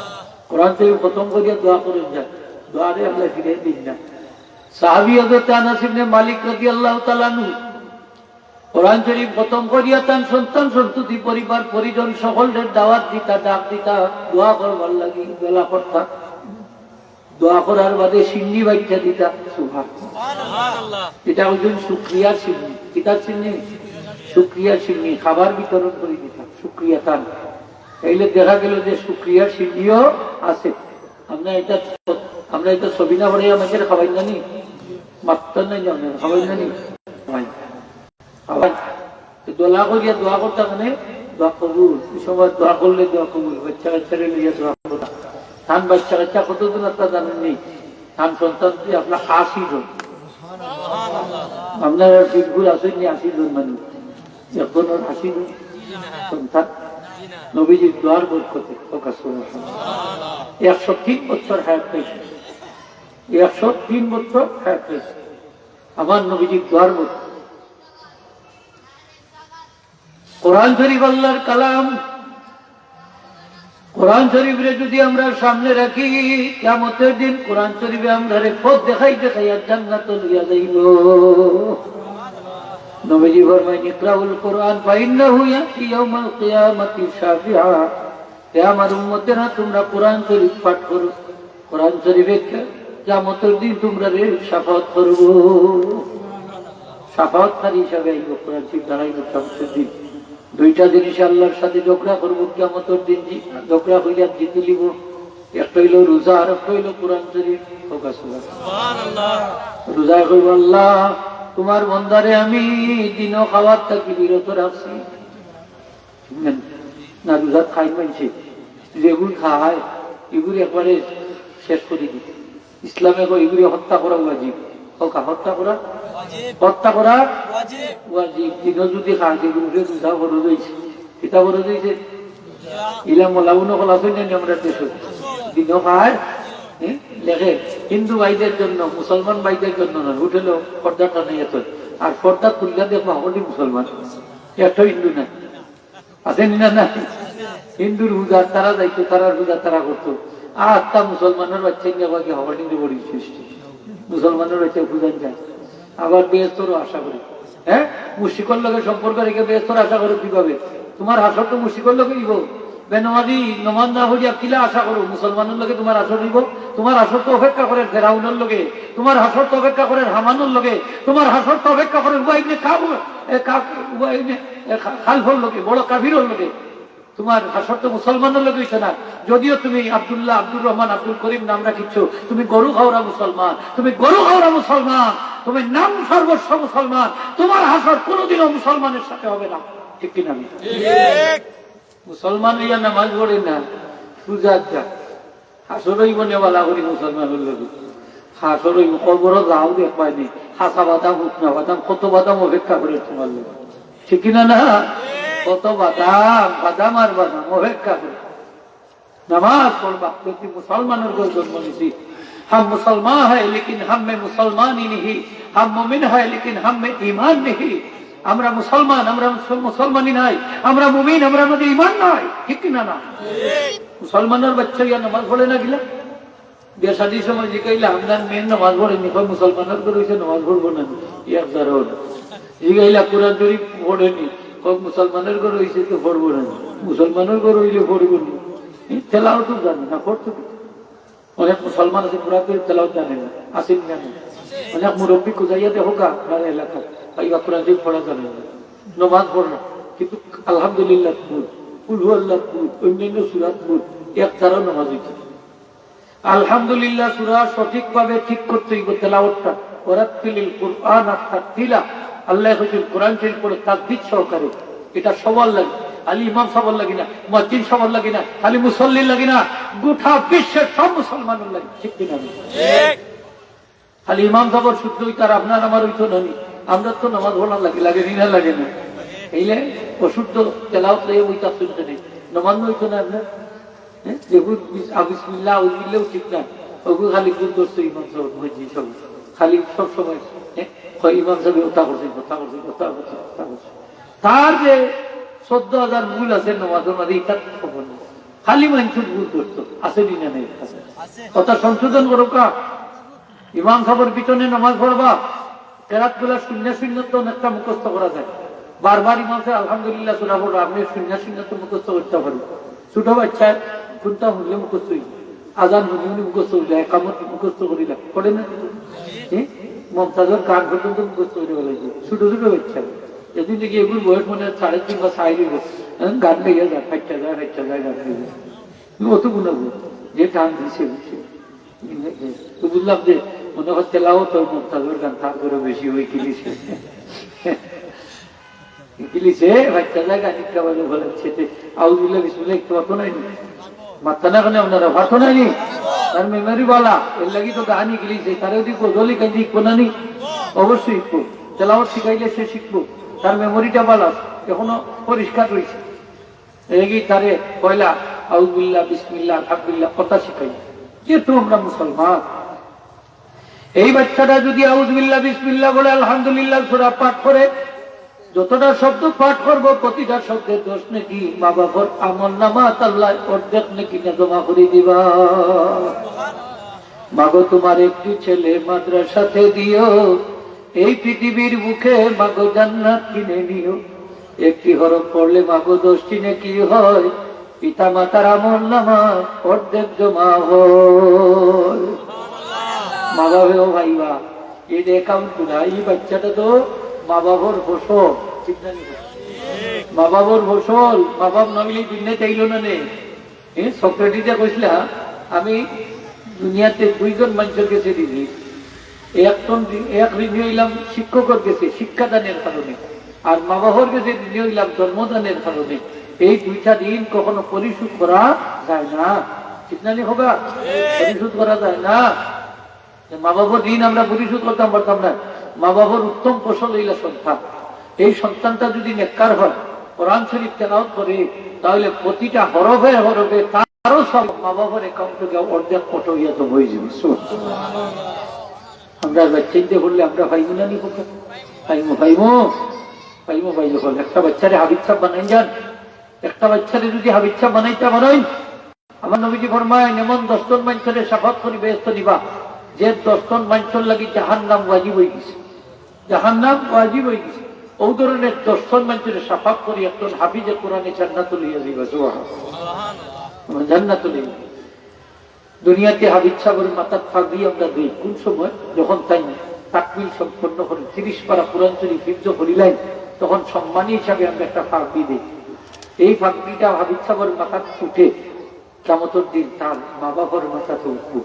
কোরআন শরীফ খতম করিয়া দোয়া করেন যান, দোয়ারে আল্লাহ ফিরিয়ে দিন না। সাহাবী হযরত আনাস ইবনে মালিক রাদিয়াল্লাহু তাআলা আনহু কোরআন শরীফ খতম করিয়া তার সন্তান সন্ততি পরিবার পরিজন সকলের দাওয়াত দিতা, ডাক দিতা, দোয়া করবার লাগি বেলা করতা, দোয়া করার বাদে সিন্নি বাইটা দিতা। সুবহানাল্লাহ। এটা হইল শুকরিয়ার সিন্নি। কিতার সিন্নি? শুকরিয়ার সিন্নি। খাবার বিতরণ করে দিতাম শুকরিয়া তান। এইলে দেখা গেল যে শুকরিয়ার সিন্নিও আছে। আমরা এটা ছবি না পড়ে আমাদের খাবাই জানি মাত্র নাই জানেন খাবাই জানি দোলা করিয়া দোয়া করতাম মানে দোয়া কবুল। এই সময় দোয়া করলে দোয়া কবুল। বাচ্চা কাচ্চারে লইয়া দোয়া করতাম। ধান বাচ্চা কাচ্চা কতদিন আপনার জানেন নেই, ধান সন্তান দিয়ে আপনার 80 জন, আপনার বিলকুল আসেননি 80 জন মানুষ, এখন 80 জন সন্তান নবীজির দোয়ার বরকতে 103 বছর হায়াত পেয়েছে, 103 বছর হায়াত পেয়েছে আমার নবীজির দোয়ার বরকতে। কোরআন শরীফ আল্লাহর কালাম। কোরআন শরীফে যদি আমরা সামনে রাখি কিয়ামতের দিন কোরআন শরীফে আমরা পথ দেখাই দেখাইয়া জান্নাত লইয়া যাইব। নবীজি ফরমায়েন ইকরাউল কোরআন ফাইন্নাহু ইয়াতি ইয়াউমাল কিয়ামাতি শাফিআ, হে আমার উম্মতেরা তোমরা কোরআন শরীফ পাঠ করো, কোরআন শরীফে কিয়ামতের দিন তোমরা শাফাআত করব। শাফাআতকারী হিসাবে আইব কোরআন শরীফ দাঁড়াইব কিয়ামতের দিন। দুইটা জিনিস আল্লাহর সাথে ঝগড়া করবো কিয়ামতের দিন, ঝগড়া হইলে জিতে লিব। একটা হইল রোজা আর একটা হইল কোরআন শরীফ। সুবহানাল্লাহ। রোজা কইব আল্লাহ তোমার বান্দারে আমি দিনও খাওয়ার থাকি বিরত রাখছি না, রোজা খাই মানছে যেগুলি খায় এগুলি একবারে শেষ করে দিতে। ইসলামে এগুলি হত্যা করা ওয়াজিব। হত্যা করা ওয়াজিব। দিনও যদি খায় যেগুলি রোজা বড় হয়েছে কিতা বড় হয়েছে ইলা মোলাউনো কলাফেন আমরা দেশ দিনও খায় লেখে হিন্দু ভাইদের জন্য, মুসলমান ভাইদের জন্য না। উঠেলো পর্দাটা নেই এত, আর পর্দা খুললে দেখবো হলি মুসলমান একটা হিন্দু না আছেন না না। হিন্দুর রোজা তারা যাইতো, তারা রোজা তারা করতো, আর তা মুসলমানের বাচ্চা হওয়াটি বড় সৃষ্টি। মুসলমানের বাচ্চা পূজান যায়, আবার বেহস্তরও আশা করি। হ্যাঁ, মুশরিকের লগে সম্পর্ক রেখে বেহস্তর আশা করে কিভাবে? তোমার হাসর তো মুশরিকের লোকে দিব। বেনমাজি নমাজ না হইয়া কিলা আশা করো মুসলমানের লোকে তোমার আসর দিব? তোমার আসর তো অপেক্ষা করেন ফেরাউনের লোকে, তোমার হাসর তো অপেক্ষা করেন হামানুর লোকে, তোমার হাসর তো অপেক্ষা করেন খালফর লোকে, বড় কাফিরের লোকে। তোমার হাসর তো মুসলমানের লোক হইছে না। যদিও তুমি আব্দুল্লাহ, আব্দুর রহমান, আব্দুল করিম নাম রাখিচ্ছ, তুমি গরু খাওয়া মুসলমান, তুমি গরু খাওয়া মুসলমান, তুমি নাম সর্বস্ব মুসলমান। তোমার হাসর কোনোদিনও মুসলমানের সাথে হবে না, ঠিক কিনা? মুসলমান হইয়া নামাজ পড়ে না, পূজা যা হাসর হইব নেওয়ালা করি মুসলমানের লোক। হাসর হইব কবর যাও দেখ পাইনি, হাসা বাদাম উঠনা বাদাম কত বাদাম অপেক্ষা করে তোমার লোক, ঠিক কিনা না? কত বাদাম বাদাম আর বাদাম অপেক্ষা করে নামাজ পড়বা। প্রতি মুসলমানের ঘর জন্ম নিছি। हम मुसलमान है लेकिन हम में मुसलमान ही नहीं, हम मुमिन है लेकिन हम में ईमान नहीं। আমরা মুসলমান, আমরা মুসলমানই নাই, আমরা মুমিন, আমরা মধ্যে ঈমান নাই, ঠিক কিনা না? মুসলমানের বাচ্চা ইয়া নামাজ পড়ে না গিলা বিয়া শাদির সময় জিগাইলা আপনার মেয়ের নামাজ পড়েনি, মুসলমানের করে হইছে নামাজ পড়বো না, ইয়ার দারুণ। জিগাইলা কোরআন শরীফ পড়েনি, মুসলমানের ঘর হয়েছে তো পড়বো না, মুসলমানের ঘর হইলে পড়বো না। তেলাও তো জানে না, পড়তো। অনেক মুসলমান আছে পুরা করে তেলাও জানে না, আসেন জানে। অনেক মুরব্বী কোথাইয়া দেখো গা আপনার এলাকায় কোরআন শরীফ পড়া জানে না, নমাজ পড় না, কিন্তু আলহামদুলিল্লাহ পড়, কুলহু আল্লাহ পড়, অন্যান্য সূরা পড়, এক তারাও নামাজ হইতে। আলহামদুলিল্লাহ সূরা সঠিকভাবে ঠিক করতে হইব তেলাওয়াতটা। ওয়ারাত্তিলিল কুরআন তারতিলা, আল্লাহ হইছেন কোরআন শরীফ পড়ে তাকবীর সহকারে। এটা সবার লাগে, খালি ইমাম সবার লাগে না, মুয়াজ্জিন সবার লাগে না, খালি মুসল্লির লাগে না, গোটা বিশ্বের সব মুসলমানের লাগে, ঠিক কিনা? ঠিক। খালি ইমাম সবার শুদ্ধ হইতে আর আপনার আমার হইতো না। আমরা তো নামাজ পড়ার লাগে, লাগে না, লাগে না। এইলে অশুদ্ধ তেলাওয়াত লইয়া বইতা শুনতে নেই, নামাজ হইতো না আপনার। বিসমিল্লাহ আউযুবিল্লাহ ঠিক না, ওগুলো খালি গুণ করছে ইমাম সাহেব, মুয়াজ্জিন সব খালি সব সময় ইমাম সাহেব ওটা করছে, কথা করছে, কথা করছে, কথা করছে। তার যে 14,000 ভুল আছে নামাজের মধ্যে, এটা খবর নেই, খালি মানুষের ভুল করতো, আছে দিনা নেই, কথা সংশোধন করো কা। ইমাম সাহেবের পিছনে নামাজ পড়বা, কেরাত গুলা শূন্য শূন্য তো অনেকটা মুখস্থ করা যায়। বারবার ইমাম সাহেব আলহামদুলিল্লাহ শোনা পড়ো, আপনি শূন্য শূন্য তো মুখস্থ করতে পারেন। ছোট বাচ্চা কোনটা হলে মুখস্থ হইল, আজান হলে মুখস্থ হইল, একামত মুখস্থ করিলাম, করে না? মমতাজের গান পর্যন্ত মুখস্থ করে বলেছে, ছোট ছোট বাচ্চা। এদিন থেকে এগুলো বয়স মনে হয় 3.5 বা 4 গান লেগে যায়, ফাইটা যায়, ফাইটা যায়, গান লেগে যায়। অত গুণাবো যে টান দিছে তো বুঝলাম যে মনে হচ্ছে লাও তো মমতাজের গান তার করে বেশি হয়ে কিলিছে, কিলিছে বাচ্চা যায় গান একটা বাজে বলে ছেটে আউযুবিল্লাহ বিসমিল্লাহ একটু অত নাই মাত্রা না কেন আপনারা ভাতো নাই, তার মেমোরি বলা এর লাগি তো গানই গিলিছে। তারা যদি গজলি কাজ শিখবো না নি, অবশ্যই শিখবো, তেলাওয়াত শিখাইলে সে শিখবো, তার মেমোরিটা বলা এখনো পরিষ্কার রয়েছে। এগি তারে পয়লা আউযুবিল্লাহ বিসমিল্লাহ আলহামদুলিল্লাহ কথা শিখাই, যেহেতু আমরা মুসলমান। এই বাচ্চাটা যদি আউযুবিল্লাহ বিসমিল্লাহ বলে আলহামদুলিল্লাহ সূরা পাঠ করে, যতটা শব্দ পাঠ করবো প্রতিটা শব্দের দোষ নাকি মা বাবার আমল নামা আল্লাহ অর্ধেক নাকি না জমা করে দিবা। মাগো তোমার একটি ছেলে মাদ্রাসাতে দিও, এই পৃথিবীর মুখে মাগো জান্নাত কিনে নিও। একটি হরফ পড়লে মাগো 10টি নেকি হয়, পিতা মাতার আমল নামা অর্ধেক জমা হয়। মা বাবাও ভাইবা এই অ্যাকাউন্ট না, এই বাচ্চাটা তো মা বাবার ফসল, ঠিক না? মা বাবার ফসল, মা বাপ নামিলে দুনিয়া চাইল না নে। সক্রেটিসে কইছিল আমি দুনিয়াতে 2 জন মানুষের কাছে দিছি, এক ঋণী হইলাম শিক্ষকের কাছে শিক্ষাদানের কারণে, আর মা বাবার কাছে ঋণী হইলাম জন্মদানের কারণে। এই 2টা ঋণ কখনো পরিশোধ করা যায় না, ঠিক না? হোগা পরিশোধ করা যায় না। মা বাবার ঋণ আমরা পরিশোধ করতাম পারতাম না। মা বাবার উত্তম ফসল হইলা সন্তান। এই সন্তানটা যদি নেককার হয়, কোরআন শরীফ তেলাওয়াত করে, তাহলে প্রতিটা হরফে হরফে তারও সব মা বাবার অ্যাকাউন্টে অর্ধেক কত হইয়া তো হয়ে যাবে। আমরা চিন্তা করলে আমরা পাইব না নি? পাইমো পাইমো পাইমো পাইলে হল। একটা বাচ্চারে হাবিব সাহেব বানাই যান, একটা বাচ্চারে যদি হাবিব সাহেব বানাইতে পারেন, আমার নবীজি ফরমায় এমন 10 জন মানুষের শাফাত করি বেহেশত দিবা, যে 10 জন মানুষের লাগি জাহান্নাম ওয়াজিব হয়ে গেছে, জাহান্নাম ওয়াজিব হয়ে গেছে। ও ধরনের দর্শন মানুষের সাফাক করি একজন হাফিজে কোরআনে জান্নাতুল হইয়া যাইবা। সুবহানাল্লাহ, জান্নাতুল হইয়া। দুনিয়াতে হাবিজ সাহেবের মাথার ফাঁকি আমরা দিই কোন সময়? যখন তাই তাকমিল সম্পন্ন করেন, 30 পারা কোরআন শরীফ হিফজ করিলেন, তখন সম্মানী হিসাবে আমরা একটা ফাঁকি দিই। এই ফাঁকিটা হাবিজ সাহেবের মাথার উঠে কিয়ামতের দিন তার মা বাবার মাথাতে উঠবো।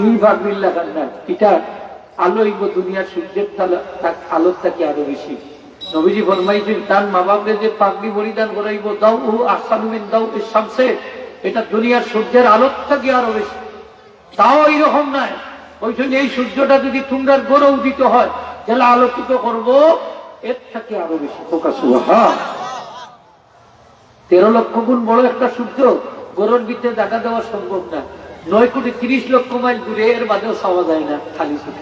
এই ফাঁকির লাগান না, এটা আলো হইব দুনিয়ার সূর্যের আলোর থেকে আরো বেশি। নবীজি ফরমাইছেন তার মা বাপকে যে পাগড়ি পরিধান করাইব, দাও ও আহসানু মিন দাও শামসে, এটা দুনিয়ার সূর্যের আলোর থেকে আরো বেশি। তাও এইরকম নয়, ওই জন্য এই সূর্যটা যদি তোমরার গড়ে উদিত হয়, যাহলে আলোকিত করব এর থেকে আরো বেশি। ফোকাস। 13 লক্ষ গুণ বড় একটা সূর্য, গড়ের ভিতরে দেখা দেওয়া সম্ভব না। 9 কোটি 30 লক্ষ মাইল দূরে এর বাদেও চাওয়া যায় না খালি সূর্য,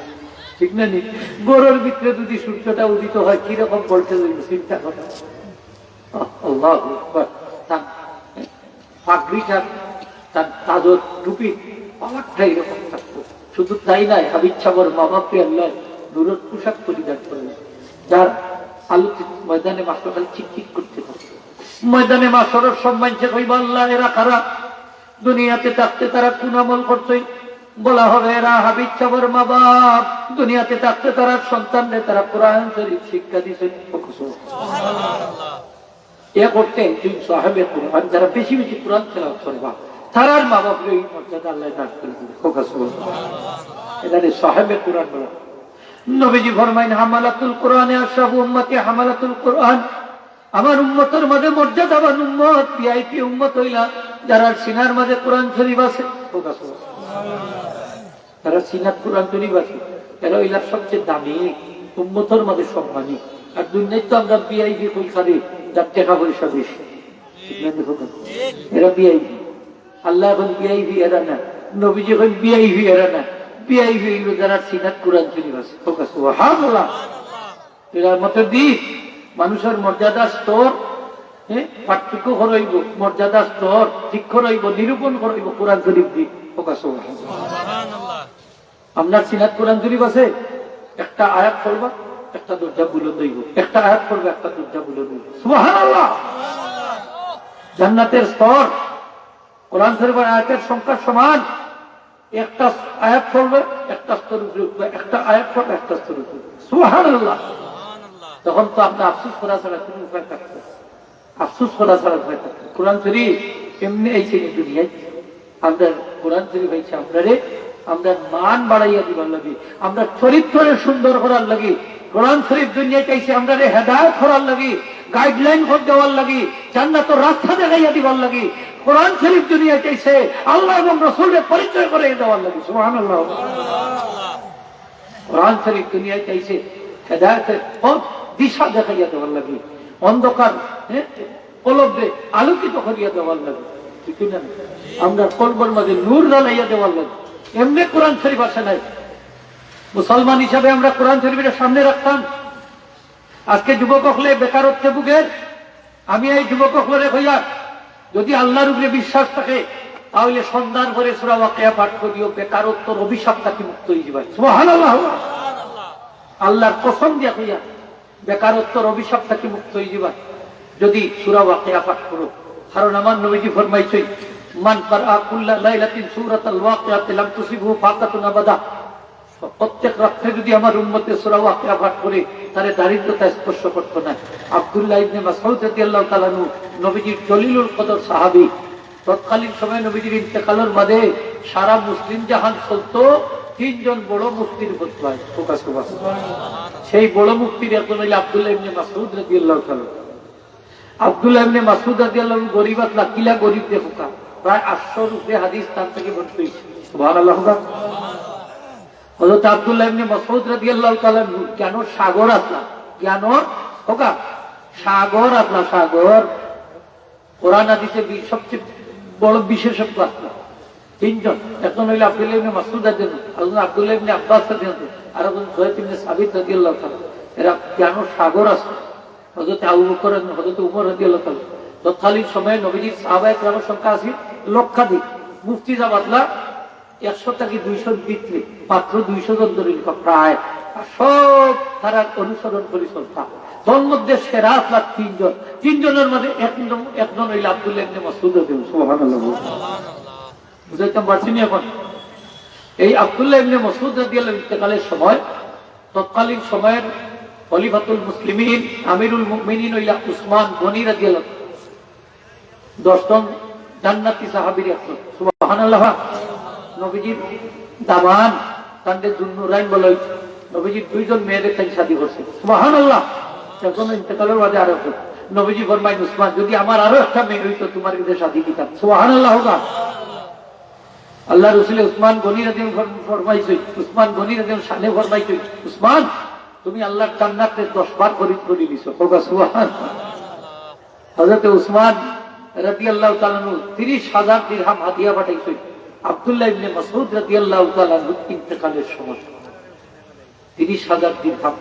ঠিক না? নি গড়ের ভিতরে যদি সূর্যটা উদিত হয় কিরকম বলতে চিন্তা করা। আল্লাহু আকবার। তার পাগড়িটা, তার তাজর টুপি পাওয়ারটা এরকম থাকতো। শুধু তাই নয়, হাবিজ সাহেবের মা বাপকে আল্লাহ নূরের পোশাক পরিধান করলেন, যার আলোতে ময়দানে মাসকাল চিকচিক করতে থাকে। ময়দানে মাসরের সম্মান সে কইবা আল্লাহ এরা কারা? দুনিয়াতে থাকতে তারা কোন আমল করছে? বলা হবে এরা হাবিজ সাহেবের মা বাপ। দুনিয়াতে থাকতে তারা সন্তানদের তারা কোরআন শরীফ শিক্ষা দিয়েছে। এ করতে তুই সাহেবের কোরআন, যারা বেশি বেশি কোরআন তেলাওয়াত করে বা তারার মা বাপকে এই মর্যাদা আল্লাহ দান করে দিবে। এখানে সাহেবের কোরআন বলা। নবীজি ফরমাইন হামালাতুল কোরআনে আশরাফু উম্মতি হামালাতুল কোরআন, আমার উম্মতের মাঝে মর্যাদাবান উম্মত, ভিআইপি উম্মত হইলা যারা সিনার মাঝে কোরআন শরীফ আছে। তারা সিনার কোরআন শরীফ আছে, এরা হইলা সবচেয়ে দামি উম্মতের মাঝে সম্মানী। আর দুনিয়ায় তো আমরা ভিআইপি কইখারি, যার টাকা পয়সা বেশি, এরা ভিআইপি। আল্লাহ এখন ভিআইপি এরা না, নবীজি এখন ভিআইপি এরা না। ভিআইপি হইল যারা সিনার কোরআন শরীফ আছে। সুবহানাল্লাহ। এরার মতো দিক মানুষের মর্যাদা স্তর পার্থক্য করাইব, মর্যাদা স্তর ঠিক করাইব, নিরূপণ করাইব কোরআন শরীফ দিক। আপনার সিনাত কোরআন শরীফ আছে, একটা আয়াত পড়বা একটা দরজা বুলন্দ হইব, একটা আয়াত পড়বে একটা দরজা বুলন্দ হইব। সুবহানাল্লাহ। জান্নাতের স্তর কোরআন শরীফের আয়াতের সংখ্যা সমান। একটা আয়াত পড়বে একটা স্তর উপরে উঠবে, একটা আয়াত পড়বে একটা স্তর উপরে। সুবহানাল্লাহ। তখন তো আপনি আফসোস করা ছাড়া কোনো উপায় থাকতো, আফসোস করা ছাড়া উপায় থাকতো। কোরআন শরীফ এমনি আইছে দুনিয়ায়, আমরা কোরআন শরীফ আইছে আপনারে আমরা মান বাড়াইয়া দিবার লাগে, আমরা চরিত্রের সুন্দর করার লাগে। কোরআন শরীফ দুনিয়ায় চাইছে আমরা হেদায়েত করার লাগে, গাইডলাইন দেওয়ার লাগে, জান্নাতের রাস্তা দেখাইয়া দিবার লাগে। কোরআন শরীফ দুনিয়ায় চাইছে আল্লাহ এবং রাসূলের পরিচয় করে দেওয়ার লাগে। সুবহানাল্লাহ। কোরআন শরীফ দুনিয়ায় চাইছে হেদায়েতের পথ দিশা দেখাইয়া দেওয়ার লাগে, অন্ধকার কলবে আলোকিত করিয়া দেওয়ার লাগে, ঠিক না? আমরা কলবের মাঝে নূর জ্বালাইয়া দেওয়ার লাগে। এমনি কোরআন শরীফ আসে নাই। মুসলমান হিসাবে আমরা কোরআন শরীফের সামনে রাখতাম। আজকে যুবক হলে বেকারত্বে ভুগের, আমি এই যুবক হলে হইয়া যদি আল্লাহর উপরে বিশ্বাস থাকে তাহলে সন্ধান করে সূরা ওয়াকিয়া পাঠ করিও, বেকারত্বর অভিশাপ থেকে মুক্ত হয়ে যাবে। সুবহানাল্লাহ। আল্লাহর কসম দিয়া হইয়া বেকারত্বর অভিশাপ থেকে মুক্ত হয়ে যাবে যদি সূরা ওয়াকিয়া পাঠ করো। কারণ আমার নবীজি ফরমাইছেন মান কারা কুল্লা লাইলাতিন সূরাতাল ওয়াকিয়াতি লাম তুসিবহু ফাকাতুন আবাদা। প্রত্যেক রাত্রে যদি আমার উম্মতে সূরা ওয়াকিয়া পাঠ করে তাহলে দারিদ্রতা স্পর্শ করতো না। আব্দুল্লাহ ইবনে মাসউদ রাদিয়াল্লাহু তাআলা আনহু নবীজির জলিলুল কদর সাহাবী, তৎকালীন সময়ে নবীজির ইন্তেকালের বাদে সারা মুসলিম জাহান চলতো 3 জন বড় মুফতির ফতোয়ায়। সেই বড় মুফতির একজন হইল আব্দুল্লাহ ইবনে মাসউদ রাদিয়াল্লাহু তাআলা। আব্দুল্লাহ ইবনে মাসউদ রাদিয়াল্লাহু আনহু গরিবাত লাকিলা গরিব দেখুকা প্রায় 800 রূপে হাদিস তার থেকে বর্ণিত হয়েছে। সুবহানাল্লাহ। হযরত আব্দুল্লাহ ইবনে মাসউদ রাদিয়াল্লাহু তাআলা জ্ঞান সাগর আসলা, জ্ঞান হোকা সাগর আসলা, সাগর। কোরআন হাদিসে সবচেয়ে বড় বিশেষজ্ঞ আসলা 3 জন। একজন হইল আব্দুল্লাহ ইবনে মাসউদ রাদিয়াল্লাহু, আরেকজন আব্দুল্লাহ ইবনে আব্বাস রাদিয়াল্লাহু, আর একজন যায়েদ ইবনে সাবিত রাদিয়াল্লাহু তাআলা। এরা জ্ঞান সাগর আসলা। হযরত আবু বকর, হযরত উমর রাদিয়াল্লাহু তাআলা। তৎকালীন সময়ে নবীজির সাহাবায়ে কেরামের সংখ্যা আছে লক্ষাধিক। মুফতি যা বদলা 100 থেকে 200 ভিতরে মাত্র 200 জন ধরিল প্রায়, সব তারা অনুসরণ করে চলতা। তোর মধ্যে সেরা আসলাম 3 জন, 3 জনের মধ্যে একজন হইল আব্দুল্লাহ ইবনে মাসউদ রাদিয়াল্লাহু সুবহানাল্লাহ। বুঝাইতে পারছিনি এখন? এই আব্দুল্লাহ ইবনে মাসউদ রাদিয়াল্লাহু ইন্তেকালের সময়, তৎকালীন সময়ের খলিফাতুল মুসলিমিন আমিরুল মুমিনিন হইলা উসমান গনি রাদিয়াল্লাহু, 10 জন জান্নাতি সাহাবীর একজন। সুবহানাল্লাহ। নবীজির দামান তান্ডে জুন্নুরাইন বলে নবীজির 2 জন মেয়েদের তাই শাদী করছে। সুবহানাল্লাহ। যখন ইন্তেকালের বাদে আরো নবীজি ফরমাইন, উসমান যদি আমার আরো একটা মেয়ে হইতো তোমার কাছে শাদী দিতাম। সুবহানাল্লাহ। আল্লাহ রাসূল উসমান গনি রাদিয়াল্লাহু ফরমাইছে, উসমান গনি রাদিয়াল্লাহু শানে ফরমাইছে, উসমান তুমি আল্লাহর জান্নাতে 10 বার খরিদ করে দিছো। সুবহানাল্লাহ। হযরত উসমান রাদিয়াল্লাহু তাআলা 30,000 দিরহাম হাদিয়া পাঠাইছে আব্দুল্লাহ ইবনে মাসউদ রাদিয়াল্লাহু তাআলা ইন্তেকালের সময়। 30,000 দিরহাম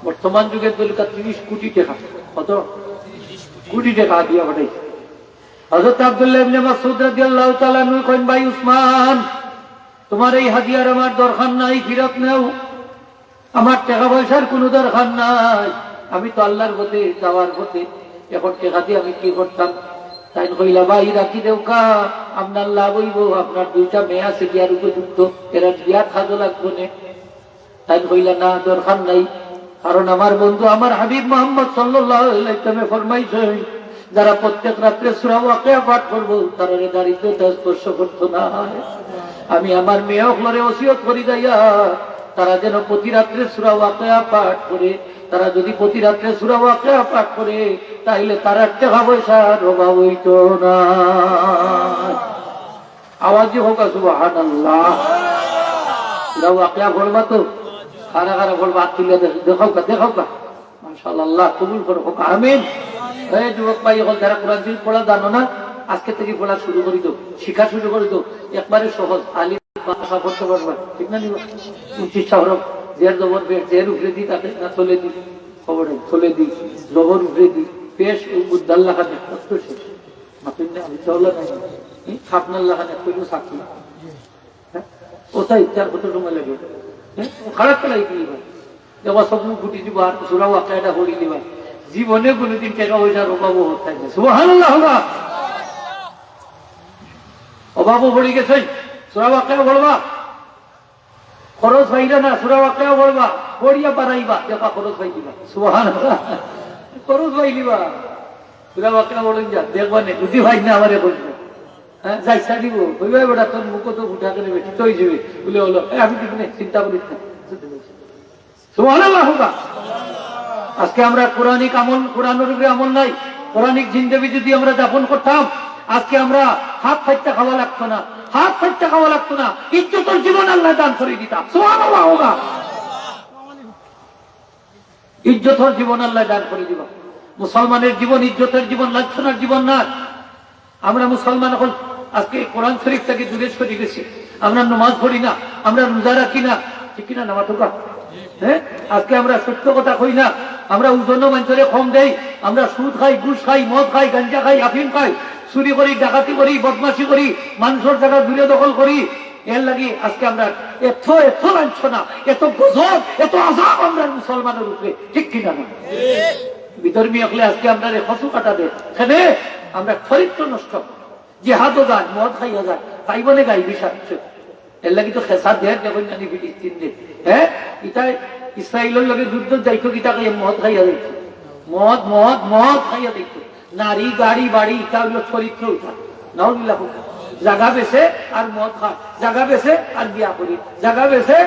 বর্তমান যুগের দলিকা 30 কোটি টাকা। কত কোটি টাকা হাদিয়া পাঠাইছে। হযরত আব্দুল্লাহ ইবনে মাসউদ রাদিয়াল্লাহু তাআলা কইন, ভাই উসমান তোমার এই হাদিয়ার আমার দরকার নাই, ফিরত নাও, আমার টাকা পয়সার কোনো দরকার নাই, আমি তো আল্লাহর পথে যাওয়ার পথে, এখন টাকা দিয়ে আমি কি করতাম? তাই কইলা, ভাই রাখি দেউকা, আপনার লাভ হইব, আপনার 2টা মেয়ে আছে বিয়ার উপযুক্ত, এরা বিয়ার খাজো লাগবে না। তাই কইলা, না দরকার নাই, কারণ আমার বন্ধু আমার হাবিব মুহাম্মদ সাল্লাল্লাহু আলাইহি ওয়াসাল্লাম ফরমাইছে, যারা প্রত্যেক রাত্রে সূরা ওয়াকিয়া পাঠ করবো তারা দারিদ্রতা স্পর্শ করতো না। আমি আমার মেয়ে হলরে ওসিয়ত করি যাইয়া তারা যেন প্রতি রাত্রে সূরা ওয়াকিয়া পাঠ করে, তারা যদি প্রতি রাত্রে সূরা ওয়াকিয়া পাঠ করে তাইলে তারা টাকা পয়সার অভাব হইত না। আওয়াজই হোক সুবহানাল্লাহ। সূরা ওয়াকিয়া পড়বা তো, কারা কারা বলবা হাত তুলে দেখাও কা, দেখাও কা। মাশাআল্লাহ, কবুল করো, হোক আমিন। এই যুবক ভাই এখন যারা কোরআন শরীফ পড়া জানো না, আজকে থেকে পড়া শুরু করে দাও, শিক্ষা শুরু করে দাও। একবারে সহজ, আলিফ ভাষা পড়তে পারবা, ঠিক না? নিবা 25টা হরফ, জের জবর পেশ, জের উপরে দি তাতে না চলে দি, খবর চলে দি, জবর উপরে দি, পেশ উদ্দাল্লাহ খানে কত শেষ মাতুন না, আমি চলে নাই খাপনাল্লাহ খানে কইলো সাকি, হ্যাঁ ওটাই তার কত সময় লাগে, হ্যাঁ খারাপ কলাই দিবা দেওয়া সব ফুটি দিবা, সূরা ওয়াকিয়াটা পড়ি দিবা, জীবনে কোনোদিন টাকা পয়সার অভাবও হচ্ছে না। সুবহানাল্লাহ। অভাবও পড়ে গেছে, সূরা ওয়াকিয়া পড়বা, খরচ হইলে না, সূরা ওয়াকিয়া পড়বা, পড়িয়া বাড়াইবা, দেখা খরচ হই দিবা। সুবহানাল্লাহ। খরচ হই দিবা, সূরা ওয়াকিয়া পড়েন যা, দেখবা না বুঝি ভাই না আমারে বলবে, হ্যাঁ যাইছা দিব, কইবা বেটা তোর মুখ তো উঠা করে বেটি তো হয়ে যাবে বলে হলো, আমি ঠিক না, চিন্তা করিস না। সুবহানাল্লাহ। আজকে আমরা কোরআনিক আমল, কোরআনের উপরে আমল নাই, কোরআনিক জিন্দেগি যদি আমরা যাপন করতাম, আজকে আমরা হাত ফাইটটা খাওয়া লাগতো না, হাত ফাইটটা খাওয়া লাগতো না, ইজ্জতের জীবন আল্লাহ দান করে দিতাম। সুবহানাল্লাহ। ইজ্জতের জীবন আল্লাহ দান করে দিবা। মুসলমানের জীবন ইজ্জতের জীবন, লাঞ্ছনার জীবন না। আমরা মুসলমান এখন আজকে কোরআন শরীফ থেকে দূরে সরে গেছি, আমরা নামাজ পড়ি না, আমরা রোজা রাখি না, ঠিক কিনা? নামাজ তো হ্যাঁ, আজকে আমরা সত্য কথা কই না, আমরা ওজন মানুষের কম দেই, আমরা সুদ খাই, ঘুষ খাই, মদ খাই, গাঞ্জা খাই, আফিম খাই, চুরি করি, ডাকাতি করি, বদমাশি করি, মানুষের জায়গা দূরে দখল করি। এর লাগি আজকে আমরা এত এত লাঞ্ছনা, এত গজব, এত আযাব আমরা মুসলমানের উপরে, ঠিক কিনা? না বিধর্মী হলে আজকে আমরা হসু কাটা দেয়, এখানে আমরা চরিত্র নষ্ট, জিহাদও যায়, মদ খাইয়া যায়, তাই বলে গাই বিষাদ। এর লাগি তো খেসা দেয় যখন জানি ফিলিস্তিন দে, হ্যাঁ এটা ইসরায়েলের লগে যুদ্ধ যাইতো, কিতা খাইয়া মদ খাইয়া দেখতো, মদ মদ মদ খাইয়া দেখতো, নারী গাড়ি বাড়ি, এটা হইল চরিত্র। উঠা নাউজুবিল্লাহ, জায়গা বেছে আর মদ খায়, জায়গা বেছে আর বিয়া করি, জায়গা বেছে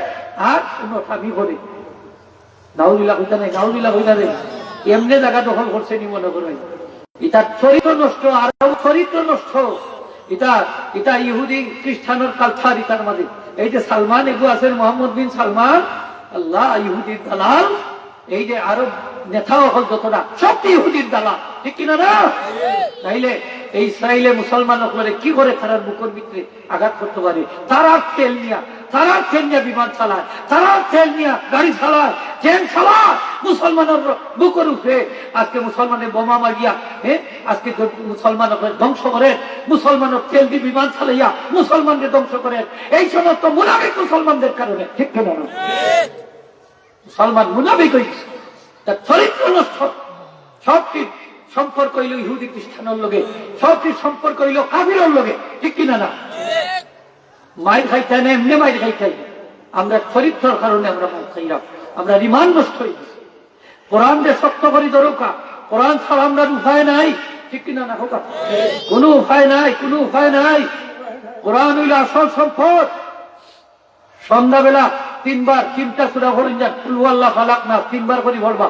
আর নঠামি করে। নাউজুবিল্লাহ হইতা নাই, নাউজুবিল্লাহ হইতা নেই, এমনি জায়গা দখল করছে নি মনে করেন। এটা চরিত্র নষ্ট, আর চরিত্র নষ্ট। এটা ইহুদি খ্রিস্টানের কালচার, এটার মাঝে এই যে সালমান এগু আছেন, মোহাম্মদ বিন সালমান, আল্লাহ ইহুদির দালাল, এই যে আরব নেতা হল যতটা সব ইহুদির দালাল, ঠিক কিনা? না তাইলে এই ইসরায়েলে মুসলমান হলে কি করে তারা বুকের ভিতরে আঘাত করতে পারে? তারা তেল নিয়ে বিমান চালায়, তারা তেল নিয়ে গাড়ি চালায়, ট্রেন চালায় মুসলমানের বুকের উপরে। আজকে মুসলমানের বোমা মারিয়া আজকে মুসলমানকে ধ্বংস করে, মুসলমানের তেল দিয়ে বিমান চালাইয়া মুসলমানকে ধ্বংস করে। এই সমস্ত মুনাফিক মুসলমানদের কারণে, ঠিক কিনা? মুসলমান মুনাফিক হয়েছে, তার চরিত্র নষ্ট। সবটির সম্পর্ক হইল ইহুদি খ্রিস্টানের লগে, সবটির সম্পর্ক হইল কাফিরের লগে, ঠিক কিনা না? মাইর খাইতে না, এমনি মাইর খাইতে। আমরা চরিত্রের কারণে আমরা মাইর খাইলাম, আমরা রিমান নষ্ট হয়ে গেছি। কোরআনকে শক্ত করি দরকা, কোরআন ছাড়া আমরা উপায় নাই, ঠিক কিনা না? হোক কোনো উপায় নাই, কোনো উপায় নাই। কোরআন হইল আসল সম্পদ। সন্ধ্যাবেলা 3 বার 3টা সূরা পড়েন যান, কুল হুয়াল্লাহ ফালাক নাস 3 বার করে পড়বা।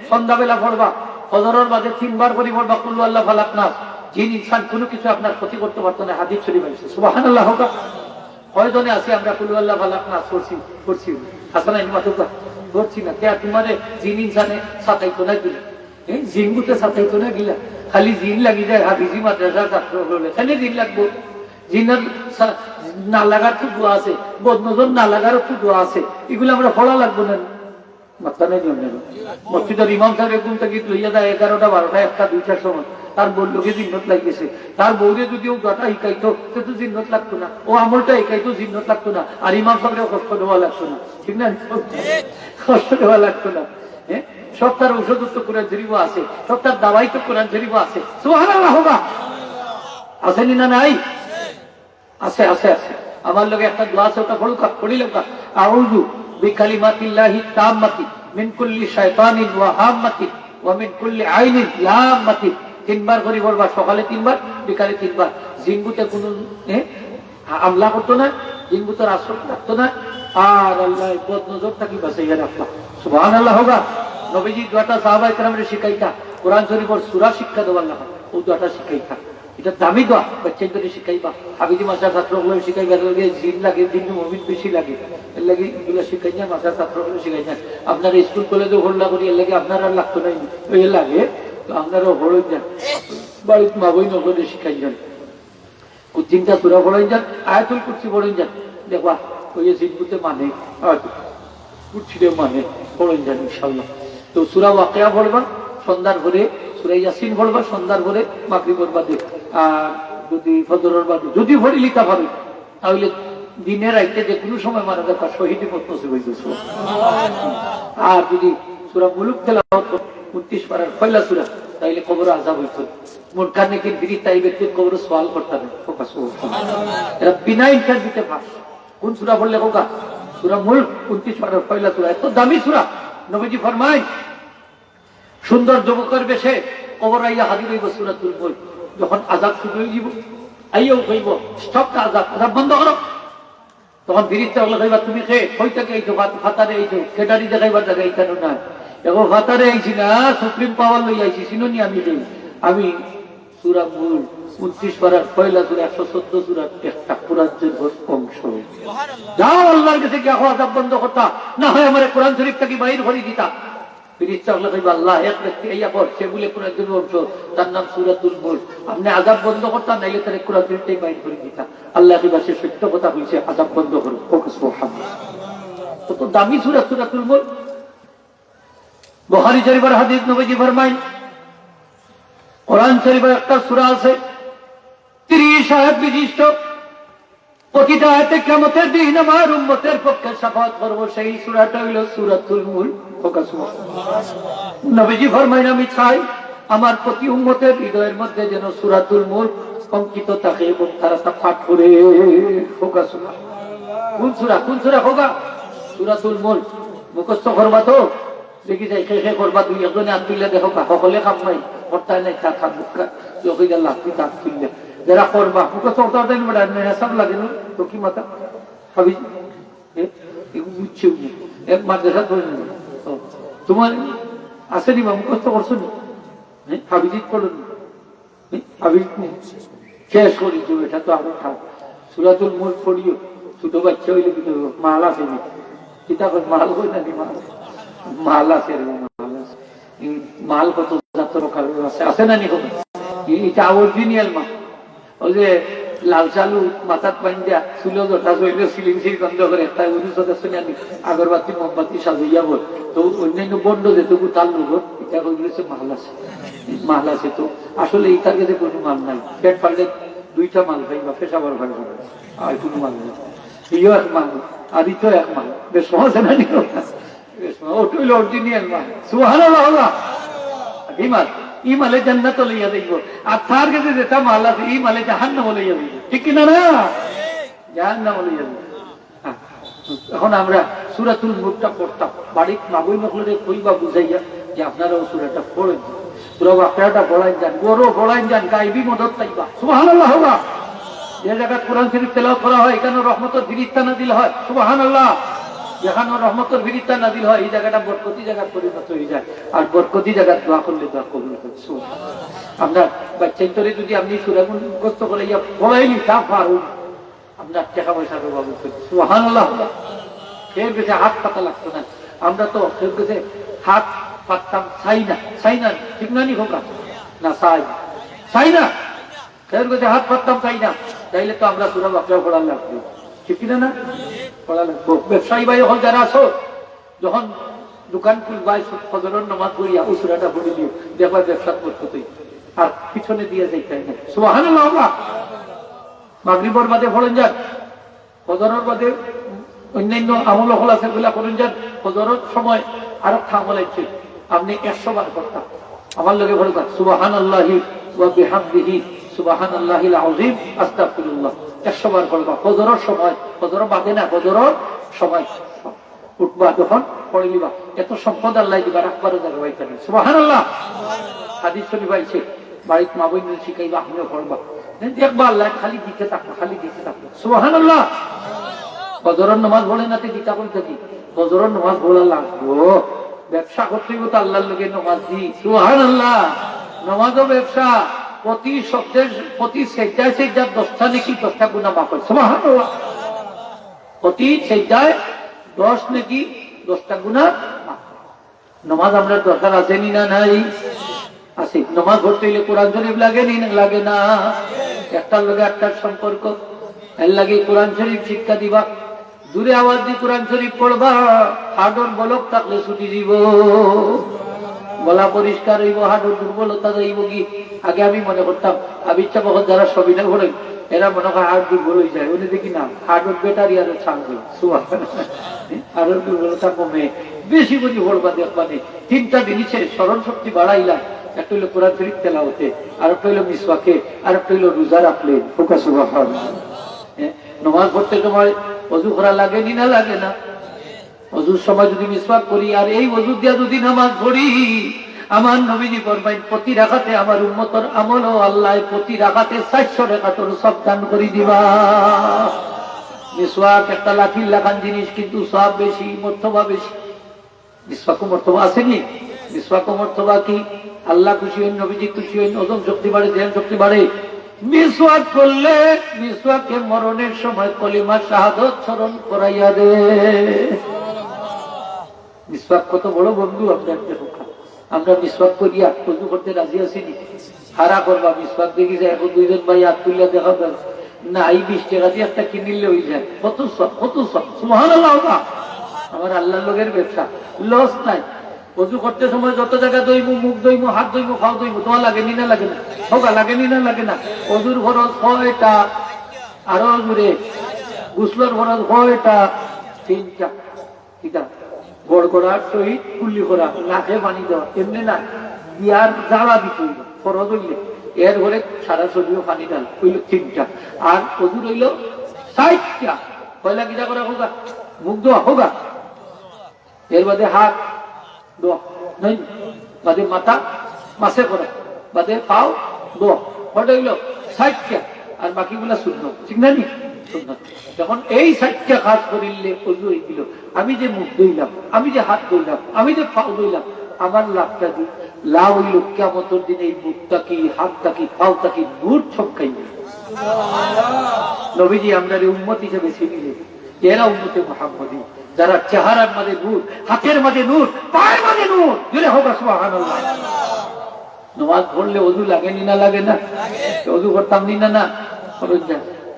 সন্ধ্যাবেলা পড়বা, ফজরের বাদে 3 বার করে পড়বা কুল হুয়াল্লাহ ফালাক নাস। জিন ইনসান কোনো কিছু আপনার ক্ষতি করতে পারতো না, হাদিস শরীফ আছে। সুবহানাল্লাহ। হোক কয়জনে আছি আমরা কুল হুয়াল্লাহ ফালাক নাস পড়ছি হাসানা ইমাতুকা করছি না? কে তোমারে জিন ইনসানে সাতাইতো না গিলা, জিনগুতে সাতাইতো না গিলা? খালি জিন লাগি যায় হাদিসি মাদ্রাসার ছাত্র হলে, খালি জিন লাগবো। জিনের না লাগার তো দোয়া আছে, বদনজর না লাগারও তো দোয়া আছে, এগুলো আমরা পড়া লাগবো না? মাত্রা নেই মসজিদের ইমাম সাহেব ঘুম থেকে লইয়া যায় 11টা 12টা 1টা 2টার সময়, তার বললোকে জিন্নত লাগিয়েছে। তার বউরে যদি ও গাটা শিখাইতো তো জিন্নত লাগতো না, ও আমলটা শিখাইতো জিন্নত লাগতো না, আর ইমাম সাহেবের কষ্ট দেওয়া লাগতো না, ঠিক না? কষ্ট দেওয়া লাগতো না। সব তার ঔষধ তো কোরআন শরীফ আছে, সব তার দাওয়াই তো কোরআন শরীফ আছে। সুবহানাল্লাহ। হোগা আসেনি না? নাই আছে, আছে, আছে। আমার লগে একটা দোয়া আছে, ওটা পড়ুকা, পড়িলাম কা। আউযু বিকালিমাতিল্লাহি তাম্মাতি মিন কুল্লি শাইতানিন ওয়া হাম্মাতিন ওয়া মিন কুল্লি আইনিন লাম্মাতিন। 3 বার করে পড়বা, সকালে 3 বার, বিকালে 3 বার। জিনগুতে কোনো হামলা করতো না, জিনগুতের আশ্রয় রাখতো না, আর আল্লাহ বদনজরটা কি বাঁচাইয়া রাখবা। সুবহানাল্লাহ। হোগা নবীজি দোয়াটা সাহাবায়ে কেরামরে শিখাইতা, কোরআন শরীফের সূরা শিক্ষা দেওয়ার না, ও দোয়াটা শিখাইতা। এটা দামি দোয়া, বাচ্চাদের শিখাইবা। হাবিজি মাসার ছাত্রগুলো শিখাইবা, জিন লাগে, জিন মুমিন বেশি লাগে, এর লাগে এগুলো শিখাই না। মাসার ছাত্রগুলো শিখাই না। আপনারা স্কুল কলেজে হল্লা করি, এর লাগে আপনার আর লাগতো নাই, এর লাগে তো আপনারা হড়ই যান, বাড়িতে মা বই নগরে শিখাই যান, 3টা সূরা পড়াই যান, আয়াতুল কুরসি পড়াই যান। দেখবা ওই জিনগুতে মানে কুরসিরে মানে পড়াই যান ইনশাআল্লাহ। তো সূরা ওয়াকিয়া পড়বা সন্ধ্যার ভোরে, সূরা ইয়াসিন পড়বা সন্ধ্যার ভোরে, মাগরিবের বাদে। আর যদি ফজরের বাদে যদি ভরি লিখা পাবে, তাহলে দিনের রাইতে যে কোনো সময় মারা যায় তার শহীদি মত নসিব হইতেছে। আর যদি সূরা মুলুক তেলাওয়াত 29 পারার পয়লা সূরা, তাইলে কবর আযাব হইতো। মুনকার নেকির বিরি তাই ব্যক্তির কবর সওয়াল করতে হবে। এরা বিনা ইন্টারভিউতে পাস। কোন সূরা পড়লে কোকা? সূরা মুলক 29 পারার পয়লা সূরা, এত দামি সূরা। নবীজি ফরমায় সুন্দর যুবকের বেশে কবর আইয়া হাজির হইব সূরাতুল মুলক। যখন আযাব শুরু হয়ে যাব, আইয়াও কইব স্টপ দা আযাব বন্ধ করো। তখন বিরিতে হলো কইবা তুমি কে কই থেকে আইছো? ফাতারে আইছো, কেটারি দেখাইবার জায়গা এইখানে না, দেখো ফাতারে আইছি না, সুপ্রিম পাওয়ার লই আইছি, চিনুনি আমি সূরা মুলক 29 পারার পয়লা সূরা 114 সূরার একটা কোরআনের অংশ। যাও আল্লাহর কাছে গিয়ে আযাব বন্ধ করতা, না হয় আমার কোরআন শরীফ থেকে বাইর করে দিতা। আল্লাহ এক ব্যক্তি ইয়া পড়ছে বলে কোরআনের অংশ, তার নাম সূরাতুল মুলক। আপনি আযাব বন্ধ করতাম, নাইলে তার কোরআন শরীফটাই বাইর করে দিতা। আল্লাহ কি বাসে সত্য কথা কইছে, আযাব বন্ধ করো। সুবহানাল্লাহ। কত দামি সূরা সূরাতুল মুলক। বুখারী শরীফের হাদিস, নবীজি ফরমায় কোরআন শরীফের একটা সূরা আছে 30 আয়াত বিশিষ্ট, প্রতিটা আয়াতে কিয়ামতের দিন আমার উম্মতের পক্ষে শাফাআত করব, সেই সূরাটা হইল সূরাতুল মুলক। নবীজি ফরমায় আমি চাই আমার প্রতি উম্মতের হৃদয়ের মধ্যে যেন সূরাতুল মুলক অঙ্কিত থাকে এবং তারা তা পাঠ করে। কোন সূরা? কোন সূরা হোগা? সূরাতুল মুলক। মুখস্থ করবা তো দেখি যাই, শেষে করবা। দুই একজনে হাত তুললে দেখো, সকলে কাম নাই করতাই নাই, তার হাত হাত তুললে যারা করবা মুখস্থ সব লাগে না তো কি মাথা ভাবি বুঝছে এক মাদ্রাসা ধরে নেবে। তোমার আসেনি বা মুখস্থ করছো নি? হাবিজিৎ করো নি? হাবিজ শেষ করি তো, এটা তো আরো খাও। সূরাতুল মুলক পড়িও, ছোট বাচ্চা হইলে মাল আছে নি? কিতা মাল হই না, মাল আছে, মাল কত আছে না নি? এটা অরিজিনাল মাল। ওই যে লাল চালু মাথার পানি দিয়া চুলো জটা চইল সিলিং সিল গন্ধ করে একটা শুনে আনি আগরবাতি মোমবাতি সাজাইয়া বল। তো অন্যান্য বন্ড যেটুকু তার লোক এটা হচ্ছে মাল আছে, মাল আছে। তো আসলে এইটার কাছে কোনো মাল নাই। পেট ফাললে দুইটা মাল ভাই বা পেশাবার ভাই আর কোনো মাল নেই। ইও এক মাল আর ইতো এক মাল, বেশ সহজ না নিও না, ওটা হইল অরিজিনাল মাল। সুবহানাল্লাহ। এই মাল ই মালে জান্নাত লইয়া দেখব, আর তার কাছে যেটা মাল আছে এই মালে জাহান্নাম লইয়া দেখব, ঠিক কিনা না? জাহান্নাম লইয়া দেখব। এখন আমরা সূরাতুল মুলকটা পড়তাম, বাড়ির মাবুই মখলরে কইবা বুঝাইয়া যে আপনারাও সূরাটা পড়েন, পুরো বাক্যাটা পড়াই যান, বড় পড়াই যান, গাইবি মদত পাইবা। সুবহানাল্লাহ। যে জায়গা কোরআন শরীফ তেলাওয়াত করা হয় এখানে রহমতের ফিরিস্তা নাযিল হয়। সুবহানাল্লাহ। যেখানে রহমতের ফিরিস্তা নাযিল হয় এই জায়গাটা বরকতি জায়গা পরিণত হয়ে যায়, আর বরকতি জায়গা দোয়া করলে দোয়া কবুল হয়। আপনার বাচ্চাইতরে যদি আপনি সূরা মুখস্থ করে ইয়া পড়াইনি তা পারুন, আপনার টাকা পয়সার অভাব হচ্ছে। সুবহানাল্লাহ। এর কাছে হাত পাতা লাগতো না। আমরা তো এর কাছে হাত পাততাম চাই না, চাই না, ঠিক না নি হোকা না, চাই না, এর কাছে হাত পাততাম চাই না, চাইলে তো আমরা সূরা বাকরা পড়া লাগবে, ঠিক কিনা না? পড়া লাগবো। ব্যবসায়ী ভাই হল যারা আছো, যখন দোকান খুলবাই ফজরের নামাজ পড়িয়া ওই সূরাটা পড়ে দিও, দেখবা ব্যবসা করতে আর পিছনে দিয়ে যাইতে না। সুবহানাল্লাহ। মাগরিবের বাদে পড়েন যান, ফজরের বাদে অন্যান্য আমল হল আছে গুলা করেন যান। ফজরের সময় আরো আমল আছে, আপনি 100 বার করতাম। আমার লগে বলবা সুবহানাল্লাহি ওয়া বিহামদিহি সুবহানাল্লাহিল আযীম আস্তাগফিরুল্লাহ 100 বার পড়বা ফজরের সময়। ফজরের বাদে না, ফজরের সময় উঠবা যখন পড়ে নিবা, এত সম্পদ আল্লাহ দিবা, রাখবারও জায়গা পাইতে না। সুবহানাল্লাহ। হাদিস শরীফ আছে, বাড়িতে মা বোন শিখাইবা, আপনিও পড়বা, দেখবা আল্লাহ খালি দিতে থাকবো, খালি দিতে থাকবো। সুবহানাল্লাহ। ফজরের নামাজ পড়ে না দিতা বলতে কি, ফজরের নামাজ পড়া লাগবো। ব্যবসা করতে হইব তো আল্লাহর লোকের নামাজ দি। সুবহানাল্লাহ। নামাজও ব্যবসা, প্রতি শব্দের প্রতি সেজদায় সেজদায় 10টা নেকি 10টা গুনাহ মাফ হয়। সুবহানাল্লাহ। প্রতি সেজদায় 10 নেকি 10টা গুনাহ মাফ হয়। নামাজ আমরা দরকার আছে নি না নাই? আছে। নামাজ পড়তে হইলে কোরআন শরীফ লাগে নি না লাগে না? একটার লগে একটার সম্পর্ক, এর লাগে কোরআন শরীফ শিক্ষা দিবা। দূরে আওয়াজ দিয়ে কোরআন শরীফ পড়বা, হাডর বলক থাকলে ছুটি দিব, গলা পরিষ্কার হইব, হাডর দুর্বলতা যাইব কি। আগে আমি মনে করতাম আবিচ্ছা বহত যারা সবই না পড়ে এরা মনে হয় হাড় দুর্বল হয়ে যায়, উনি দেখি না হাডর বেটারি আরো ছাড়বে, হাড়ের দুর্বলতা কমে। বেশি করে পড়বা দেখবা নেই। 3টা জিনিসের স্মরণ শক্তি বাড়াইলাম, একটা হইলো কোরআন শরীফ তেলাওয়াতে, আর একটা হইলো মিসওয়াকে, আর একটা হইলো রোজা রাখলে। সুবহানাল্লাহ। নামাজ পড়তে সময় ওযু করা লাগে নি না লাগে না? ওযুর সময় যদি মিসওয়াক করি আর এই ওযু দিয়া যদি নামাজ পড়ি, আমার নবীজি ফরমাইন প্রতি রাকাতে আমার উম্মতের আমল ও আল্লাহ প্রতি রাকাতে 400 রাকাতের সব দান করে দিবা। মিসওয়াক একটা লাঠির লাগান জিনিস, কিন্তু সওয়াব বেশি, মর্তবা বেশি। মিসওয়াক মর্তবা আছে নি? মিসওয়াক মর্তবা কি? আল্লাহ খুশি হন, নবীজি খুশি হন, ওজন শক্তি বাড়ে, ধ্যান শক্তি বাড়ে। মিসওয়াক করলে মিসওয়াকে মরণের সময় কলিমা শাহাদাত স্মরণ করাইয়া দে। মিসওয়াক কত বড় বন্ধু আপনার। আমরা মিসওয়াক করিয়া ওযু করতে রাজি আছি নি? হারা করবা মিসওয়াক দেখি যায়, এখন 2জন ভাই হাত তুলিয়া দেখা যায় না, এই 20 টাকা দিয়ে একটা কিনিলে হয়ে যায়, কত সব, কত সব। সুবহানাল্লাহ। আমার আল্লাহর লোকের ব্যবসা, লস নাই। ওযু করতে সময় যত জায়গা দইমু, মুখ দইমু, হাত দইমু, খাও দইমু, তোমার লাগে নি না লাগে না? হোকা লাগে নি না লাগে না? ওযুর ফরজ 6টা, আরো জুড়ে গুসলের ফরজ 6টা, 3টা। কিটা বড় করা, শহীদ কুল্লি করা, নাকে পানি দেওয়া, এমনি না বিয়ার জ্বালা দিতে হইল ফরজ হইলে, এর ঘরে সারা শরীরে পানি ডাল হইল 3টা, আর ওযুর হইল 60টা। পয়লা কিটা করা হোগা, মুখ দেওয়া হোগা, এর বাদে হাত দোয়া নাই, বাদে মাথা মাসে করা, বাদে পাও দোয়া, কটা হইল 60টা, আর বাকিগুলা সুন্নাত, ঠিক না নি? সুন্নাত। যখন এই 60টা কাজ করিলে ওযু হয়ে গেল, আমি যে মুখ ধুইলাম, আমি যে হাত ধুইলাম, আমি যে পাও ধুইলাম, আমার লাভটা কি? লাভ হইল কিয়ামতের দিনে এই মুখটা কি, হাতটা কি, পাওটা কি নূর ছক্কাইবে। নবীজি আমরা উম্মত হিসেবে চিনিলে, এরা উম্মতে মুহাম্মদী, যারা চেহারার মাঝে নূর, হাতের মাঝে নূর, পায়ের মাঝে নূর। জোরে হোক সুবহানাল্লাহ। নমাজ পড়লে অজু লাগেনি না লাগে না? অজু করতাম নি না? না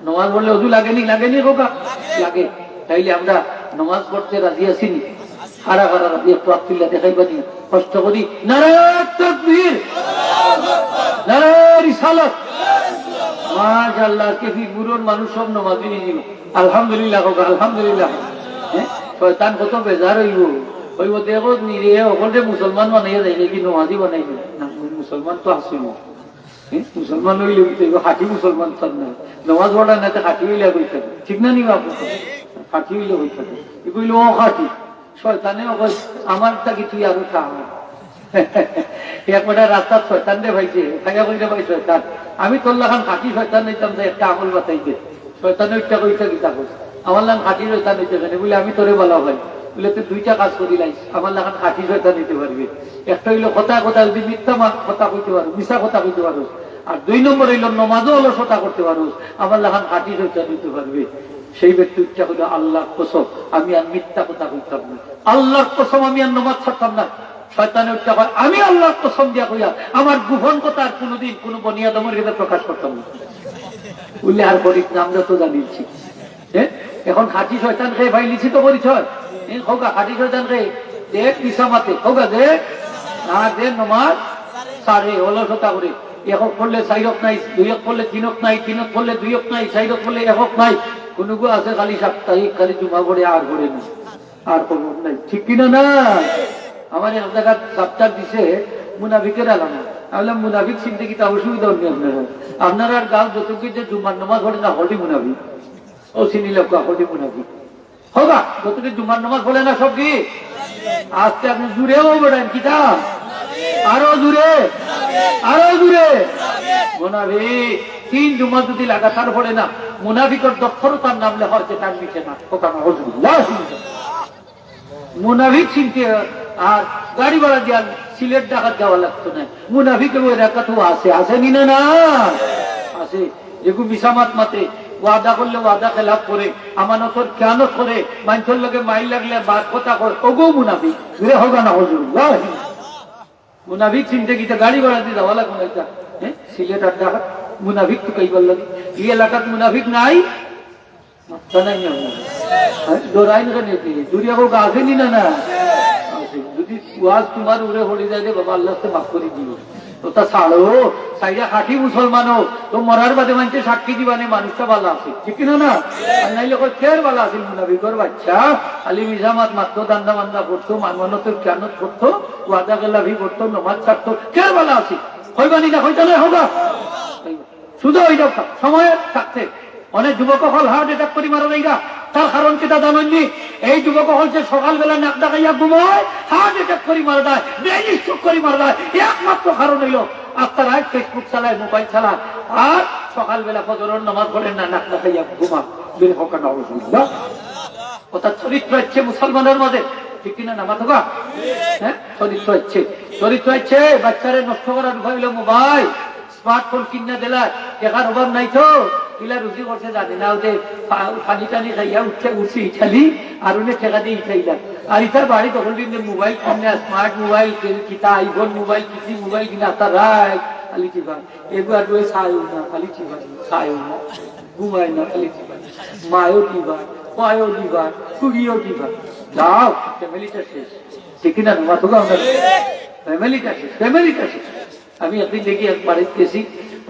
নমাজ পড়লে অজু লাগেনি খোকা? লাগে। তাইলে আমরা নমাজ পড়তে রাজি আসিনি? হারা রাজি একটু আত্মীল্লা দেখাইবানি, কষ্ট করি। নারায়ে তাকবীর, নারায়ে রিসালাত। মাশাআল্লাহ, কেফি বুড়োর মানুষ সব নমাজি নিল। আলহামদুলিল্লাহ হোক, আলহামদুলিল্লাহ। শয়তান কত বেজার হইব, দেখো নিরে সকলে মুসলমান বানাইয়া যায় নাকি নমাজি বানাইবে না? মুসলমান তো আসিল, মুসলমান হইলে হাঁটি মুসলমান তার না, নমাজ পড়া না হাঁটি হইলে হয়ে থাকে, ঠিক না? নি বাবু হাঁটি হইলে হয়ে থাকে, এ কইল ও হাঁটি। শয়তানে আমারটা কি তুই আরো খা। একটা রাস্তার শয়তান রে ভাইছে, খাইয়া কইলে ভাই শয়তান, আমি তোর লাগান খাঁটি শয়তান নিতাম, একটা আমল বাতাই দে। শয়তানে ওইটা কইছে গীতা কইছে, আমার লাগান খাঁটি শয়তান নিতে পারে বলে আমি তোরে বলা ভাই বলে তুই দুইটা কাজ করি লাইস, আমার লাগান খাঁটি শয়তান নিতে পারবি। একটা হইলো কথা যদি মিথ্যা কথা কইতে পারো, মিশা কথা কইতে পারো। আর 2 নম্বর হইলো নমাজও অলসতা করতে পারো, আমার লাগান খাঁটি শয়তান নিতে পারবে। সেই ব্যক্তি ইচ্ছা হইল আল্লাহর কসম আমি আর মিথ্যা কথা কইতাম না, আল্লাহর কসম আমি আর নমাজ ছাড়তাম না। শয়তানের উচ্চা হয় আমি আল্লাহর কসম দিয়া কইয়া আমার গোপন কথা আর কোনোদিন কোন বনিয়াদমের কাছে প্রকাশ করতাম না। বললে আর করিস না, আমরা তো জানিয়েছি। এখন খাঁটি শয়তান খেয়ে ভাই লিখিত পরিচয় হোকা, খাঁটি শয়তান খেয়ে দেখ নিশামাতে হোকা, দেখ না দেখ নমাজ সারে অলসতা করে। একক করলে 4 নাই, 2 করলে 3 নাই, 3 করলে 2 নাই, 4 করলে 1 নাই। কোন আছে খালি সাপ্তাহিক, খালি জুমা পড়ে আর করে না, আর খবর নাই, ঠিক কিনা না? আমার এক জায়গা সাপ্তাহ দিছে মুনাফিকের আলামত। আমি বললাম মুনাফিক চিনতে কি তা অসুবিধা হচ্ছে আপনারা? আপনারা গাল যতটুকু যে জুমার নামাজ পড়ে না হলি মুনাফিক, ও চিনি লোক হলি মুনাফিক হোগা। যতটুকু জুমার নামাজ পড়ে না সব কি আজকে আপনি জুড়েও বেড়েন কিতা, আরো জুড়ে, আরো জুড়ে মুনাফিক। 3 জুমা যদি লাগাতার পড়ে না, মুনাফিকের দক্ষরতার নাম লেখা হচ্ছে তার নিচে না। মুনাফিক চিনতে আর গাড়ি ভাড়া দিয়া সিলেট ডাকাত যাওয়া লাগতো না। মুনাফিকের ওই রেখা তো আসেনি না? না আছে, যেগুলো মিশামাত মাতে ওয়াদা করলে ওয়াদা খেলাফ করে, আমানতর খেয়ানত করে, মানুষের লোকে মাইল লাগলে বাদ কথা করে, ওগো মুনাফিক ঘুরে হোগা না হজুল্লাহ। মুনাফিক চিনতে গিয়ে গাড়ি ভাড়া দিয়ে যাওয়া লাগতো না। সিলেট আর ডাকাত মুনাফিক তো কইবার লাগে, এই এলাকাত মুনাফিক নাই যদি তোমার উড়ে হলে যায় বাবা আল্লাহ মাফ করে দিও তো তা ছাড়ো। সাইডা খাঁটি মুসলমান হোক তো মরার বাদে মানুষের সাক্ষী দিবানে মানুষটা ভালো আছে, ঠিক কিনা না? নাইলে ফের ভালো আছে মুনাফিকর বাচ্চা, খালি মিজামাত মারতো, দান্দা বান্দা করতো, মানমানতের খেয়ানত করতো, ওয়াদা গেলাভি করতো, নমাজ ছাড়তো, ফের ভালো আছে। হইবানি না হইতা নয় হোগা, শুধু ওই সময় থাকতে অনেক যুবক হল হার্ট অ্যাটাক করে মারা যাইগা। তার কারণ কি তা জানেননি? এই যুবক হল যে সকালবেলা নাক ডাকাইয়া ঘুমায়, হার্ট অ্যাটাক করে মারা যায়, ব্রেন স্ট্রোক করে মারা যায়, একমাত্র কারণ হইল আপনারা ফেসবুক চালায়, মোবাইল চালায়, আর সকালবেলা ফজরের নামাজ পড়েন না, নাক ডাকাইয়া ঘুমা। বের হকার অসুবিধা অর্থাৎ চরিত্র হচ্ছে মুসলমানের মাঝে, ঠিক কিনা না মাথা? হ্যাঁ, চরিত্র হচ্ছে বাচ্চারে নষ্ট করার উপায় হইল মোবাইল, স্মার্টফোন কিনা দিলার দেখার অভাব নাই তো ইলা রুজি করছে জানি না, ওদের পানি টানি খাইয়া উঠছি ইঠালি আর উনি ঠেকা দিয়ে ইঠাইলাম। আর ইটার বাড়ি তখন কিন্তু মোবাইল কিনা, স্মার্ট মোবাইল কিতা, আইফোন মোবাইল কিছি মোবাইল কিনা তার রায় খালি চিবা, এবার ছায়ও না খালি চিবা, ছায়ও না ঘুমায় না খালি চিবা, মায়ও দিবা, মায়ও দিবা, খুঁড়িও দিবা, যাও ফ্যামিলিটা শেষ, ঠিক কিনা মাথা ফ্যামিলিটা শেষ, ফ্যামিলিটা শেষ। আমি একদিন দেখি এক বাড়িতে গেছি,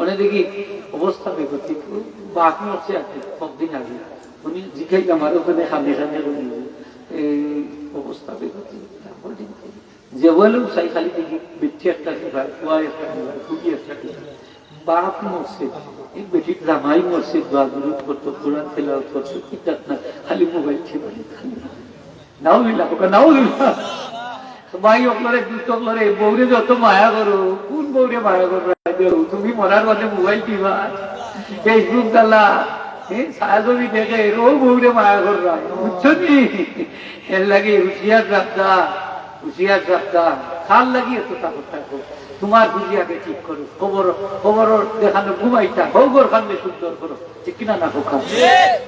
ওনে দেখি অবস্থা বেগতি বাকি হচ্ছে কতদিন আগে উনি জিখাই আমার ওখানে খানে এই অবস্থা বেগতি। যে বলেও চাই খালি দেখি বেটি একটা দিবার, কুয়া একটা দিবার, খুবই একটা দিবার, বাপ মরছে, এই বেটির জামাই মরছে, দোয়া দুরুদ করতো, কোরআন তেলাওয়াত করতো, কিতাব না খালি মোবাইল ছিল, নাউজুবিল্লাহ নাউজুবিল্লাহ। ভাই আপনারে দুঃখরে বৌরে যত মায়া করো, কোন বৌরে মায়া করো? তুমি মরার বাদে মোবাইল টিভা, ফেসবুক চালা, সাহায্যবি দেখে ও বৌরে মায়া করবা, বুঝছো নি? এর লাগে হুশিয়ার সাবধান, হুশিয়ার সাবধান, খাল লাগিয়ে তো থাকো থাকো। তোমার বুঝি আগে ঠিক করো, খবর খবর দেখানো ঘুমাইতা খবর খানলে সুন্দর করো, ঠিক কিনা না খোকা?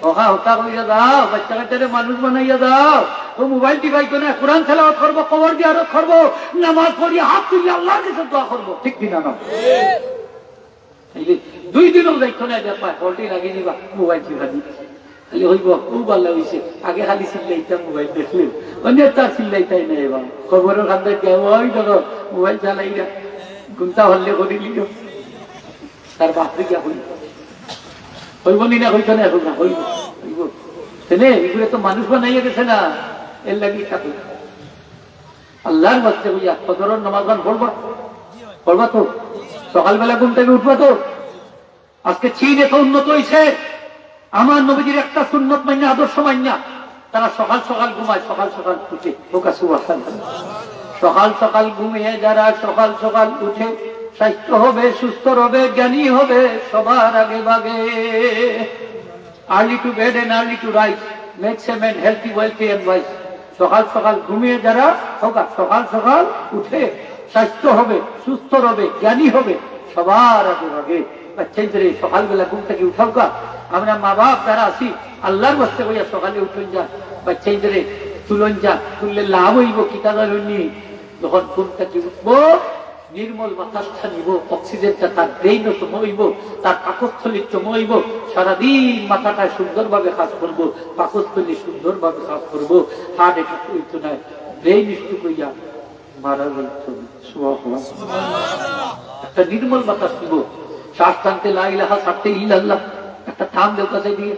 ওহা হতা কইয়া দাও, বাচ্চা কাচ্চারে মানুষ বানাইয়া দাও। ও মোবাইল টিপাইতো না, কোরআন তেলাওয়াত করবো, খবর দিয়ে আরো করবো, নামাজ পড়ি হাত তুলি আল্লাহর কাছে দোয়া করবো, ঠিক কিনা না? 2 দিনও যাইতো না, দেখা হলটি লাগিয়ে দিবা মোবাইল টিপা দিবে খালি হইব। খুব ভালো হয়েছে, আগে খালি চিল্লাইতাম মোবাইল দেখলে, অন্য তার চিল্লাইতাই না। এবার খবরের খান্দায় ওই দেখো মোবাইল চালাইরা গুন্তা হল্লে করে লিল তার বাপরে গিয়া হইব, হইব নি না? হইতো না, এখন না হইব, হইব তেনে এগুলো তো মানুষ বানাইয়া গেছে না, এর লাগি থাকবে। আল্লাহর বাচ্চা বুঝা ফজরের নামাজ পড়বা, পড়বা তো সকালবেলা ঘুম থেকে উঠবা তো। আজকে চীন এত উন্নত হয়েছে, আমার নবীজির একটা সুন্নত মাইনা, আদর্শ মাইনা তারা সকাল সকাল ঘুমায়, সকাল সকাল উঠে। সকাল সকাল ঘুমিয়ে যারা সকাল সকাল উঠে স্বাস্থ্য হবে, সুস্থ হবে, জ্ঞানী হবে সবার আগে ভাগে। Early to bed and early to rise makes a man healthy, wealthy and wise. সকাল সকাল ঘুমিয়ে যারা সকাল সকাল উঠে স্বাস্থ্য হবে, সুস্থ হবে, জ্ঞানী হবে সবার আগে ভাগে। বাচ্চাদের সকালবেলা ঘুম থেকে উঠাও কা, আমরা মা বাপ যারা আছি আল্লাহর বাস্তে হইয়া সকালে উঠুন যা, বাচ্চাদের তুলন যা, তুললে লাভ হইব কিতা ধরনি। যখন ঘুম থেকে উঠবো নির্মল বাতাসটা নিব, অক্সিজেনটা তার ব্রেইনও চমইব, তার পাকস্থলী চমইব, সারাদিন মাথাটা সুন্দরভাবে কাজ করবো, পাকস্থলী সুন্দরভাবে কাজ করবো, হার্ট অ্যাটাক হইতো না, ব্রেইন স্ট্রোক হইয়া মারা যাইত। একটা নির্মল বাতাস নিব, শ্বাস টানতে লা ইলাহা, ছাড়তে ইল্লাল্লাহ, একটা থাম দেও কাছে দিয়ে।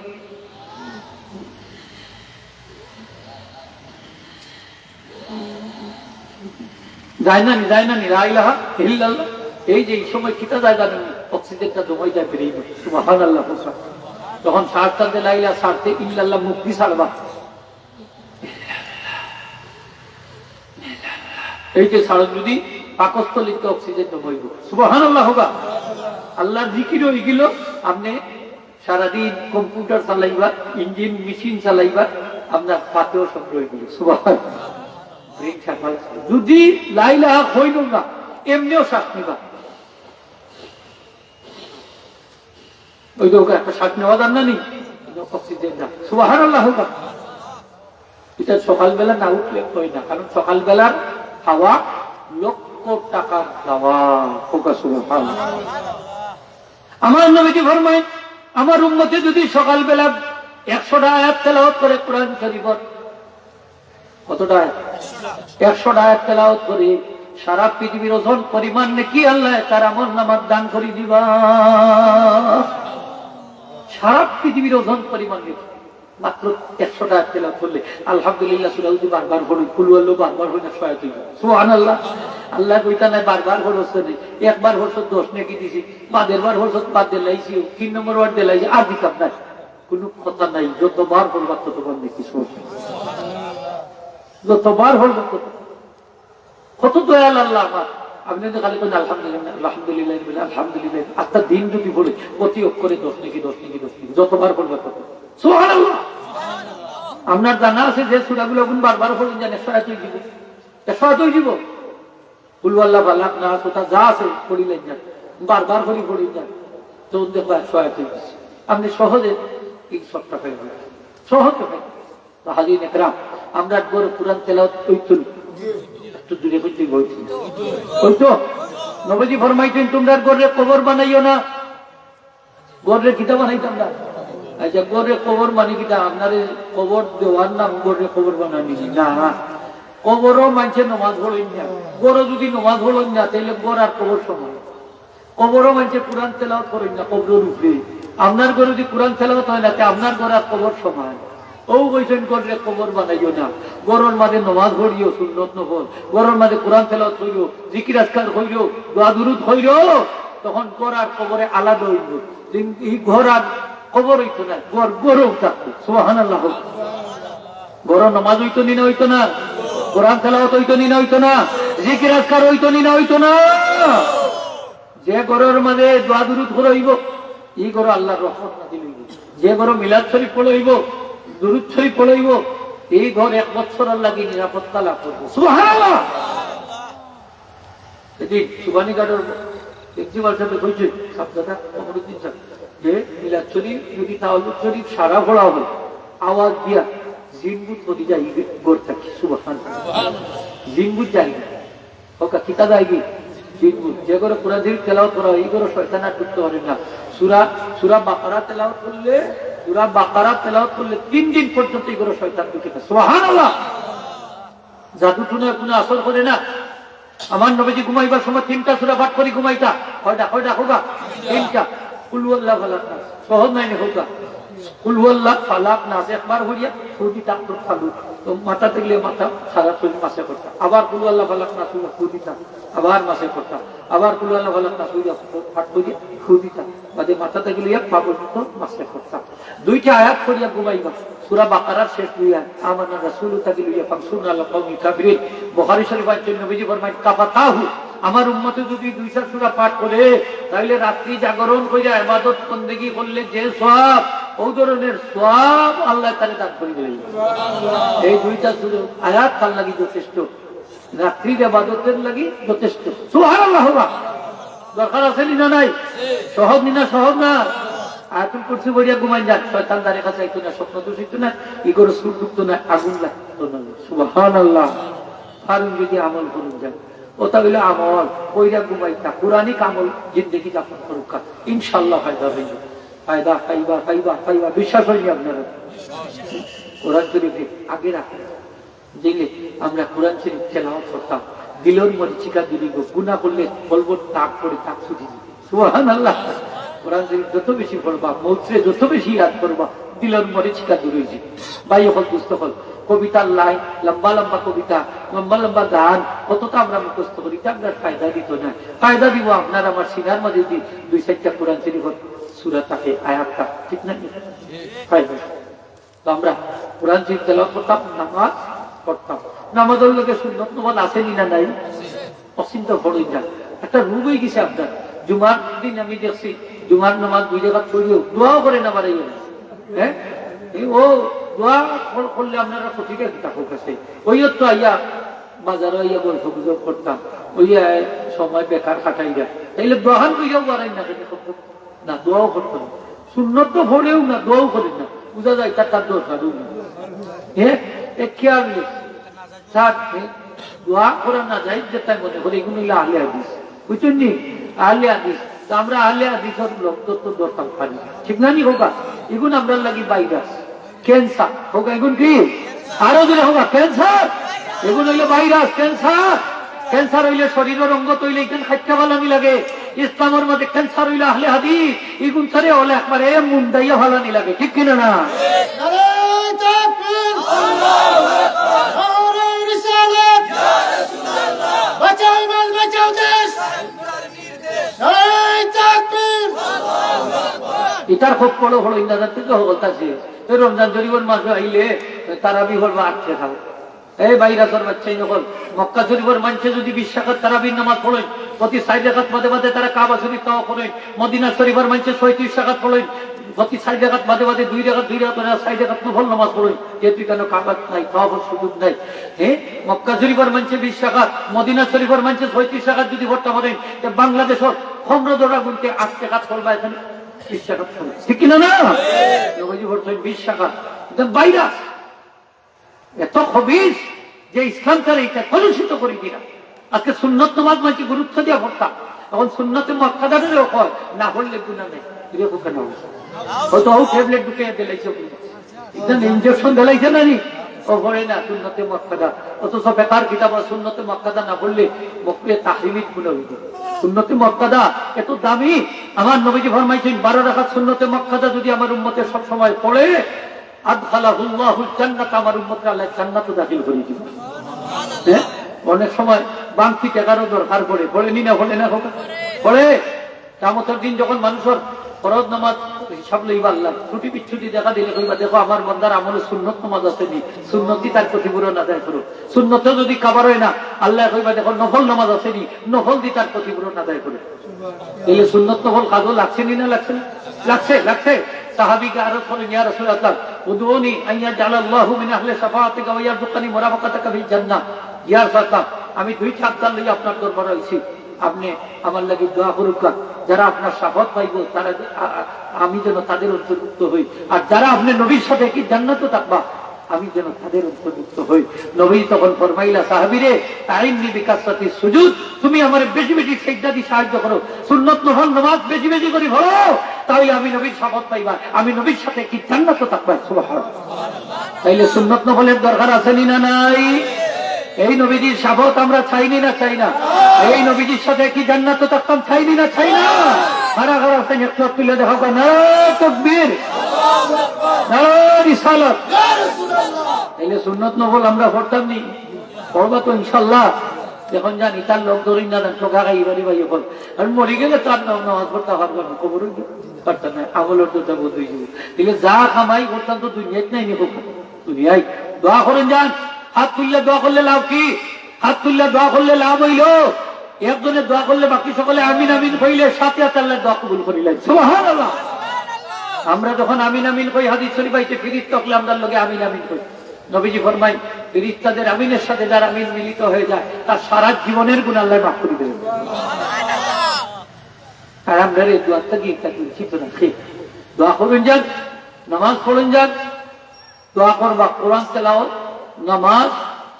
যায় না নি লা ইলাহা ইল্লাল্লাহ। এই যে এই সময় কিতা যায় জানেন, অক্সিজেনটা জমাই যায় বেরিয়ে, সুবহানাল্লাহ। যখন শ্বাস টানতে লা ইলাহা, ছাড়তে ইল্লাল্লাহ, মুখ দিয়ে ছাড়বা, এই যে ছাড়ো যদি পাকস্থলীতে অক্সিজেন জমাইব, সুবহানাল্লাহ হোগা। আল্লাহর জিকির হয়ে গেল, আপনি সারাদিন কম্পিউটার চালাইবা, ইঞ্জিন মেশিন চালাইবা, আপনার পাতেও সংগ্রহ হয়ে গেল, সুবহানাল্লাহ। যদি লা ইলাহা হইল না, এমনিও শ্বাস নিবা, ওই তো একটা শ্বাস নেওয়া যান না নি, অক্সিজেন না, সুবহানাল্লাহ হোগা। এটা সকালবেলা না উঠলে হয় না, কারণ সকালবেলার হাওয়া লক্ষ টাকার দাওয়া, হোগা সুবহানাল্লাহ। আমার নবীজি ফরমায়, আমার উম্মতে যদি সকালবেলা 100টা আয়াত তেলাওয়াত করে কোরআন শরীফের, কতটা 100টা আয়াত তেলাওয়াত করে সারা পৃথিবীর ওজন পরিমাণ নাকি আল্লাহ তার আমলনামায় দান করে দিবা। সারা পৃথিবীর ওজন পরিমাণ নাকি মাত্র 100টা আয়াত তেলাওয়াত করলে। আলহামদুলিল্লাহ সূরা উযু বারবার পড়ি, কুল আল্লাহু বারবার হই না, সুবহানাল্লাহ। আল্লাহ কইতা নাই বারবার হরছে নেই, একবার হরছ 10 নাকি দিছি, বাদের বার হরছ 5 দিলাইছি, 3 নম্বর বার দিলাইছি, আর দিতাম না, কোনো কথা নাই। যতবার হরবা ততবার নাকি, যতবার হরবা তত। কত দয়াল আল্লাহ আমার। আপনি তো খালি বলেন আলহামদুলিল্লাহ আলহামদুলিল্লাহ আলহামদুলিল্লাহ, আত্মা দিন যদি বলে প্রতি অক্ষরে 10 নাকি 10 নাকি 10 নাকি, যতবার হরবা তত, সুবহানাল্লাহ। আপনার জানা আছে যে সূরাগুলো বারবার পড়েন জানেন 100 দিব, 100 দিব, কুল আল্লাহ ফালাক নাস ওটা যা আছে পড়িলেন যান, বারবার করে পড়ি যান, তো দেখো 100 আপনি সহজে এই সবটা পেয়ে যাবেন, সহজে পেয়ে। হাজির একরাম, আমরা বড় কোরআন তেলাওয়াত কইতুন, একটু দূরে কইতে বলছি কইতো। নবীজি ফরমাইতেন তোমরা গড়ে কবর বানাইও না। গড়ে কিতা বানাইতাম না, আচ্ছা গড়ে কবর মানে কিতা, আপনার কবর দেওয়ার নাম গড়ে কবর বানানি না। কবরও মানুষের নমাজ পড়েন না, গড় যদি নমাজ পড়েন না তাহলে গড় আর কবর সমান। কবরও মানুষের কোরআন তেলাওয়াত করেন না, কবরের উপরে। আপনার ঘরে যদি কোরআন তেলাওয়াত হয় না, আপনার ঘর আর কবর সমান। ও বলছেন গড়ে কবর বানাইও না, গড়ের মাঝে নমাজ পড়িও, সুন্নত নফল, গড়ের মাঝে কোরআন তেলাওয়াত হইও, জিকির আজকার হইও, দোয়া দুরুদ হইও, তখন গড় আর কবরে আলাদা হইব। এই ঘর আর কবর হইতো না, গড় গড়েও থাকতো, সুবহানাল্লাহ। গড় নমাজ হইতো নি না, হইতো না, কোরআন তেলাওয়াত হইতো নি না, হইতো না, জিকির আজকার হইতো নি না, হইতো না। যে ঘরের মাঝে দোয়া দুরুদ হইব, এই ঘর আল্লাহর রহমত নাযিল হইব। যে ঘর মিলাদ শরীফ পড়াইব, দুরুদ শরীফ পড়াইব, এই ঘর 1 বছর আল্লাহকে নিরাপত্তা লাভ করবে, সুবহানাল্লাহ। এদিন সুবানীঘাটের প্রিন্সিপাল সাহেব কইছে সাবদাদা কমরুদ্দিন সাহেব যে মিলাদ শরীফ যদি তাওয়াজ্জুদ শরীফ সারা পড়া হয় আওয়াজ দিয়া জিনবুত বদি যাই গোর থাকি সুবহানাল্লাহ জিনবুত যাই ওকা কিতা যাইবি জিনবুত যে করে কোরআন শরীফ তেলাওয়াত করা এই করে শয়তান আর ঢুকতে পারে না সূরা বাকারা তেলাওয়াত করলে 3 দিন পর্যন্ত এই করে শয়তান ঢুকে না সুবহানাল্লাহ জাদু টুনা কোনো আসর করে না আমার নবীজি ঘুমাইবার সময় 3টা সূরা পাঠ করি ঘুমাইতা কয়টা হোগা 3টা কুল ওয়াল্লাহ ফালাক নাস সহজ নাই হোগা কুল ওয়াল্লাহ ফালাক নাস একবার হইয়া সুদি তাকতুর ফালু তো মাথা থেকে মাথা সারা শরীর মাসে করতা আবার কুল ওয়াল্লাহ ফালাক নাস সুদিতা আবার মাসে করতা আবার কুল ওয়াল্লাহ ফালাক নাস পাঠ করি সুদিতা বাদে মাথা থেকে লিয়া পা পর্যন্ত মাসে করতা 2টা আয়াত পড়িয়া ঘুমাইবা সূরা বাকারার শেষ 2 আয়াত আমানা রাসূলু তাকে লিয়া ফাকসুনা আলা কওমি কাফিরিন বুখারী শরীফে নবীজি ফরমায় কাফাতাহু আমার উম্মতে যদি 2টা সূরা পাঠ করে তাহলে রাত্রি জাগরণ কইরা ইবাদত বندگی করলে যে সওয়াব ওই ধরনের সওয়াব আল্লাহ তাআলা দান করে দেবেন সুবহানাল্লাহ এই 2টা সূরা আয়াত তার লাগি যথেষ্ট রাত্রির ইবাদতের লাগি যথেষ্ট সুবহানাল্লাহ দরকার আছে না নাই সহজ না আয়াতুল কুরসি পড়িয়া ঘুমাই যান শয়তান দারে কাছে আইতো না স্বপ্ন দূষিত না ইগোর সুর ঢুকতো না আগুন লাগতো না সুবহানাল্লাহ ফারুন যদি আমল করুন যায় ওটা হইলো আমল কইরা ঘুমাইতা কুরআনিক আমল জিন্দেগি যাপন করুক ইনশাআল্লাহ ফায়দা পাইবা বিশ্বাস হয়নি আপনারা কোরআন শরীফ আগে রাখেন দিলে আমরা কোরআন শরীফ তেলাওয়াত করতাম দিলের মরিচিকা দিলিব গুনাহ করলে বলবো তাক করে তাক ছুটি দিবে সুবহানাল্লাহ কোরআন শরীফ যত বেশি পড়বা মৌত্রে যত বেশি ইয়াদ করবা দিলের মরিচিকা দূর হয়ে যাবে ভাই হল বুঝতে হল কবিতার লাইন লম্বা কবিতা লম্বা গান কতটা আমরা মুখস্থ করি আমরা ফায়দা দিত না ফায়দা দিব আপনার আমার সিনার মাঝে যদি 2-4টা কোরআন শরীফ সূরা থাকে আয়াতটা ঠিক না ফায়দা তো আমরা কোরআন শরীফ তেলাওয়াত করতাম নামাজ পড়তাম নামাজের লোকে সুন্নত নমাজ আসেনি না নাই অচিন্ত পড়ই না একটা রোগ হয়ে গেছে আপনার জুমার দিন আমি দেখছি জুমার নামাজ 2 জায়গা পড়িও দোয়াও করে না পারে হ্যাঁ ও দোয়া করলে আপনারা সঠিক থাকুক আছে ওই তো আইয়া বাজারে আইয়া গল্প গুজব করতাম ওই সময় বেকার খাটাই যায় তাইলে দোহান কইয়াও বাড়াই না না দোয়াও করতো না সুন্নত তো ভরেও না দোয়াও করেন না বুঝা যায় তার দরকার হ্যাঁ কেয়ারলেস দোয়া করা না যায় যেটা মনে করে এগুলো হইলে আহলে হাদিস বুঝছেন নি আহলে হাদিস তো আমরা আহলে হাদিসের লোক তো দরকার পারি ঠিক না নি হোক এগুলো আমরা লাগি ভাইরাস ক্যান্সার হোক এগুলো কি আরো দিলে হোক ক্যান্সার এগুলো হইলে ভাইরাস ক্যান্সার হইলে শরীরের অঙ্গ তৈলে এখানে খাইতে ভালো লাগে ইসলামের মধ্যে ক্যান্সার হইলে আহলে হাদিস এগুলো ছাড়ে হলে একবারে মুন্ডাইয়া ভালো লাগে ঠিক কিনা না এটার খুব বড় বড় ইন্দাজার থেকে বলতেছে রমজান শরীফের মাসে আইলে তারাবি হল বা আটকে খাও এই বাইরাসের বাচ্চাই যখন মক্কা শরীফের মানুষে যদি 20 রাকাত তারাবির নামাজ পড়েন প্রতি 60 রাকাত মাঝে তারা কাবা শরীফ তাওয়াফ করেন মদিনা শরীফের মানুষে 36 রাকাত পড়েন প্রতি 60 রাকাত মাঝে 2 রাকাত 60 রাকাত নফল নামাজ পড়েন যেহেতু কেন কাবা নাই তাওয়াফের সুযোগ নাই হ্যাঁ মক্কা শরীফের মানুষে 20 রাকাত মদিনা শরীফের মানুষে 36 রাকাত যদি পড়তে পারেন বাংলাদেশের খমর দরা গুনতে 8 রাকাত পড়বা এখানে 20 রাকাত পড়ে ঠিক কিনা না নবীজি বলছেন 20 রাকাত এটা ভাইরাস এত খবিস যে ইসলামকে এটা কলুষিত করে দিলা আজকে সুন্নত নামাজ মাঝে গুরুত্ব দিয়া পড়তাম এখন সুন্নতে মুআক্কাদারেও হয় না হলে গুনাহ নেই এরকম কেন হয়তো ও ট্যাবলেট ঢুকে দিলাইছে এটা ইনজেকশন দিলাইছে না নি ও হয় না সুন্নতে মুআক্কাদা অথচ বেকার কিতাব সুন্নতে মুআক্কাদা না বললে মকরুহে তাহরিমি গুলো হইবে সুন্নতে মুআক্কাদা এত দামি আমার নবীজি ফরমাইছেন 12 রাকাত সুন্নতে মুআক্কাদা যদি আমার উম্মতে সব সময় পড়ে আদখালাহুল্লাহুল জান্নাত আমার উম্মতকে আল্লাহ জান্নাতে দাখিল করে দিবেন হ্যাঁ অনেক সময় বাংতি টাকারও দরকার পড়ে নি না বলে না পড়ে কিয়ামতের দিন যখন মানুষের ফরজ নামাজ হিসাব লইবা আল্লাহ ছুটি বিচ্ছুটি দেখা দিলে কইবা দেখো আমার বান্দার আমলে সুন্নত নামাজ আসেনি সুন্নতি তার ক্ষতিপূরণ আদায় করো সুন্নতে যদি কাবার হয় না আল্লাহ কইবা দেখো নফল নামাজ আসেনি নফল দি তার ক্ষতিপূরণ আদায় করো তাহলে সুন্নত নফল কাজও লাগছে নি না লাগছে সাহাবীকে আরজ করেন ইয়া রাসূলুল্লাহ উদউনি আইয়া জালাল্লাহু মিন আহলি শাফাআতিকা ওয়া ইয়ারযুকানি মুরাফাকাতাকা ফিল জান্নাহ ইয়া রাসূলুল্লাহ আমি 2 চাকদার লই আপনার দরবারে আইছি আপনি আমার লাগি দোয়া করুক, যারা আপনার শাফাত পাইব তারা আমি যেন তাদের অন্তর্ভুক্ত হই, আর যারা আপনি নবীর সাথে কি জান্নাতে থাকবা আমি যেন তাদের অন্তর্ভুক্ত হই। নবী তখন ফরমাইলা, সাহাবীরে আইননি বিকাশাতি সুজুদ, তুমি আমার বেশি বেশি সিজদা দিয়ে সাহায্য করো, সুন্নাত নফল নামাজ বেশি বেশি করে পড়ো, তাহলে আমি নবীর শাফাত পাইবা, আমি নবীর সাথে কি জান্নাতে থাকবা। সুবহানাল্লাহ। তাইলে সুন্নাত নফলের দরকার আছে না নাই? এই নবীজির শাফাত আমরা চাইনি না চাই না? এই নবীজির সাথে কি জান্নাতে থাকতাম চাইনি না চাই না? কারা কারা আছেন একটু তুলে দেখো, না তাকবীর, না রিসালাত। তাইলে সুন্নাত নফল আমরা পড়তাম নি, পড়বা তো ইনশাআল্লাহ। এখন জানি তার লোক ধরি না টোকা খাই বাড়ি বাড়ি ফল, আর মরে গেলে তার নামাজ পড়তে পারবো না, কবর পারতাম না, আমলের তো যাবো দুই যাব। তাহলে যা কামাই করতাম তো দুনিয়ায় নাই নি, দুনিয়ায় দোয়া করেন যান। হাত তুললে দোয়া করলে লাভ কি? হাত তুললে দোয়া করলে লাভ হইল, একজনে দোয়া করলে বাকি সকলে আমিন আমিন কইলে সাথে আল্লাহ দোয়া কবুল করিলেন। সুবহানাল্লাহ। আমরা যখন আমিন আমিন কই হাদিস শরীফ আইছে ফিরিস্তা হলে আমরা লগে আমিন আমিন কই। নবীজি ফরমাই, ফিরিস্তাদের আমিনের সাথে যার আমিন মিলিত হয়ে যায় তার সারা জীবনের গুনাহ আল্লাহ মাফ করে দেবেন। আর আমরা এই দোয়াটা কি একটা কিছু তো রাখি, দোয়া করুন যান, নামাজ পড়ুন যান, দোয়া করবা, কোরআন তেলাওয়াত, নামাজ,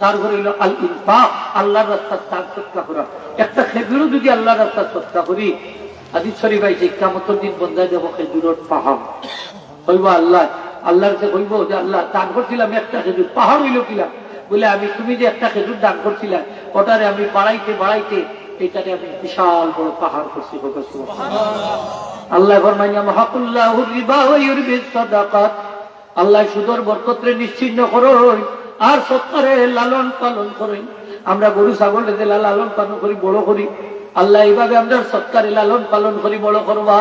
তারপরে হইল আল ইনফাক, আল্লাহর রাস্তায় দান সদকা করা। একটা খেজুরও যদি আল্লাহর রাস্তায় সদকা করি, হাদিস শরীফ আইছে কিয়ামতের দিন বন্দায় দেব খেজুরের পাহাড় হইব। আল্লাহ আল্লাহর কাছে কইব যে আল্লাহ দান করছিলাম একটা খেজুর, পাহাড় হইল কিলা? বলে আমি তুমি যে একটা খেজুর দান করছিলাম ওটারে আমি বাড়াইতে বাড়াইতে এটারে আমি বিশাল বড় পাহাড় করছি। আল্লাহ ফরমাইয়া মাহাকুল্লাহুর রিবা ওয়া ইউরবিস সাদাকাত, আল্লাহ সুদর বরকতরে নিশ্চিহ্ন করুন আর সৎকারে লালন পালন করেন। আমরা গরু ছাগল লালন পালন করি, বড় করি, আল্লাহ এইভাবে আমরা সৎকারে লালন পালন করি, বড় করবা,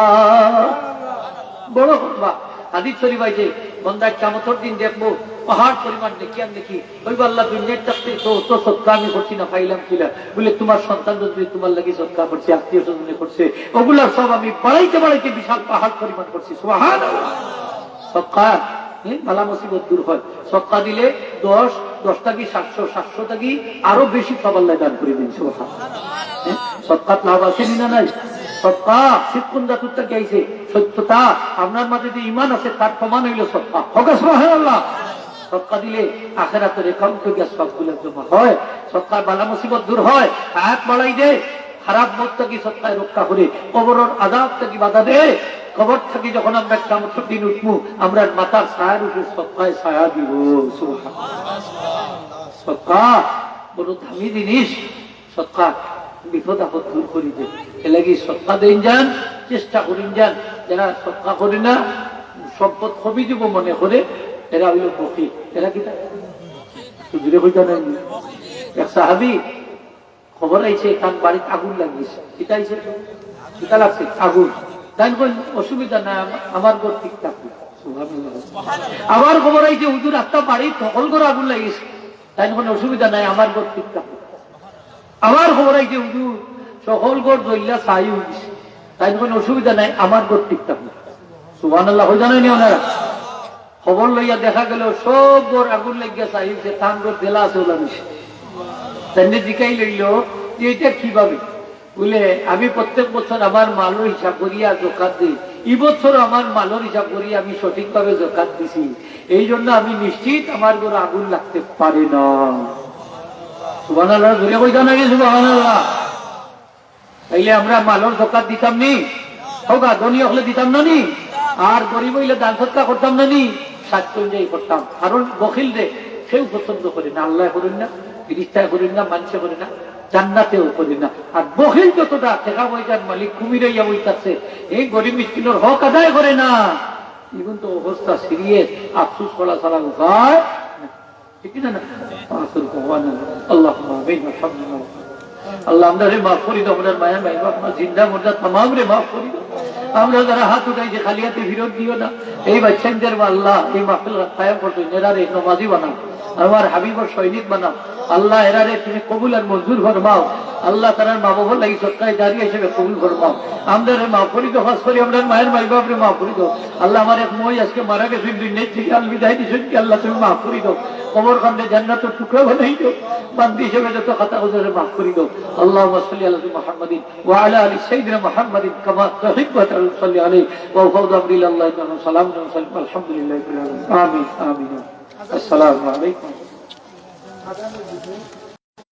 বড় করবা। হাদিস শরীফ আছে বন্দার কিয়ামতের দিন দেখবো পাহাড় পরিমাণ দেখি আমি দেখি, ওই আল্লাহ দুনিয়ার থাকতে তো সৎকার আমি করছি না, পাইলাম কিনা? বলে তোমার সন্তান যদি তোমার লাগি সৎকার করছে, আত্মীয় স্বজনে করছে, ওগুলা সব আমি বাড়াইতে বাড়াইতে বিশাল পাহাড় পরিমাণ করছি। সুবহানাল্লাহ। সৎকার বালা মুসিবত দূর হয়। সৎকা দিলে 10 কি 700, 700 কি আরো বেশি সব আল্লাহ দান করে দিন। সুবহানাল্লাহ। সৎকার লাভ আছে না নাই? সৎকা সিদ্কুন দাতুরটা কি আইছে? সত্যতা, আপনার মাঝে যে ঈমান আছে তার প্রমাণ হইল সৎকা। সুবহানাল্লাহ। সৎকা দিলে আখিরাতের একাউন্টে গিয়ে সবগুলো জমা হয়, সৎকার বালা মুসিবত দূর হয়, হায়াত বাড়াই দেয়, খারাপ মত থেকে সৎকায় রক্ষা করে, কবরের আযাব থেকে বাধা দেয়। কবর থেকে যখন আমরা কিয়ামতের দিন উঠবো, আমরা মাথার ছায়ার উপরে সৎকায় ছায়া দিব। সুবহানাল্লাহ। সৎকা বড় দামি জিনিস। সৎকা বিপদ আপদ দূর করি দেয়, এলাকি সৎকা দেন যান, চেষ্টা করেন যান। যারা সৎকা করে না, সম্পদ কবি দিব মনে করে, এরা হইল বকি। এরা কি সুযোগে হইতা নাই? এক সাহাবী খবর আইছে তার বাড়িতে আগুন লাগিয়েছে, এটা আইছে, এটা লাগছে আগুন, তাই কোন অসুবিধা নাই, আমার ঘর ঠিক থাকবে। আবার খবর আইছে হুজুর আপনার বাড়ি সকল করে আগুন লাগিয়েছে, তাই কোন অসুবিধা নাই, আমার ঘর ঠিক থাকবে। আবার খবর আইছে হুজুর সকল ঘর জ্বললা ছাই হয়ে গেছে, তাই কোন অসুবিধা নাই, আমার ঘর ঠিক থাকবে। সুবহানাল্লাহ। হয়ে জানেন ওনারা খবর লইয়া দেখা গেল সব ঘর আগুন লাগিয়া চাইছে, তান ঘর জেলা আছে ওলা মিশে। তাই জিকাই লইল যে এটা কিভাবে? বলে আমি প্রত্যেক বছর আমার মালের হিসাব করিয়া যাকাত দিই, এই বছর আমার মালের হিসাব করিয়া আমি সঠিকভাবে যাকাত দিছি, এই জন্য আমি নিশ্চিত আমার ঘরে আগুন লাগতে পারে না। সুবহানাল্লাহ। বলে কই জানা গেছে সুবহানাল্লাহ। তাইলে আমরা মালের যাকাত দিতাম নি, হোক ধনী হলে দিতাম না নি, আর গরিব হইলে দান সৎকার করতাম না নি, সাতচল্লিশ করতাম। কারণ বখিল রে কেউ পছন্দ করে না, আল্লাহ করেন না, ফেরেশতা করেন না, মানুষে করে না, জান্নাতেও করি না। আর বখিল যতটা টাকা পয়সার মালিক কুমিরাইয়া বইতাছে, এই গরিব মিসকিনের হক আদায় করে না, এখন তো অবস্থা সিরিয়াস, আফসোস করা ছাড়া উপায় ঠিক না। আল্লাহ আল্লাহ আমরা রে মাফ করি দাও, আমরা মায়া মাই বাপ জিন্দা মুর্দা তামাম রে মাফ করি দাও। আমরা যারা হাত উঠাইছে খালি হাতে ফিরত দিও না। এই বাচ্চাদের আল্লাহ এই মাহফিল কায়েম করতে নেরা রে নমাজি বানাও। আমার হাবিবর সৈনিক বানাও আল্লাহ এরারে তুমি কবুল আর মঞ্জুর ফরমাও আল্লাহ তার মা বাবার লাগি সরকারি দাঁড়িয়ে হিসেবে কবুল ফরমাও আমরা মা করি তো খাস করি আমরা মায়ের মাই বাপরে মা করি দাও আল্লাহ আমার এক মই আজকে মারা গেছে দুনিয়া থেকে আলবিদায় দিয়েছেন কি আল্লাহ তুমি মাফ করি দাও কবর কান্দে জান্নাতের টুকরা বানাই দাও বান্দি হিসেবে যত খাতা গুজরে মাফ করি দাও আল্লাহুম্মা সাল্লি আলা মুহাম্মাদিন ওয়া আলা আলি সাইয়্যিদিনা মুহাম্মাদিন কামা তুহিব্বু ওয়া তুসাল্লি আলাইহি ওয়া ফাওদু আমরি ইলাল্লাহি তাআলা সালামু আলাইহি আলহামদুলিল্লাহি রাব্বিল আলামিন আমিন আসসালামু আলাইকুম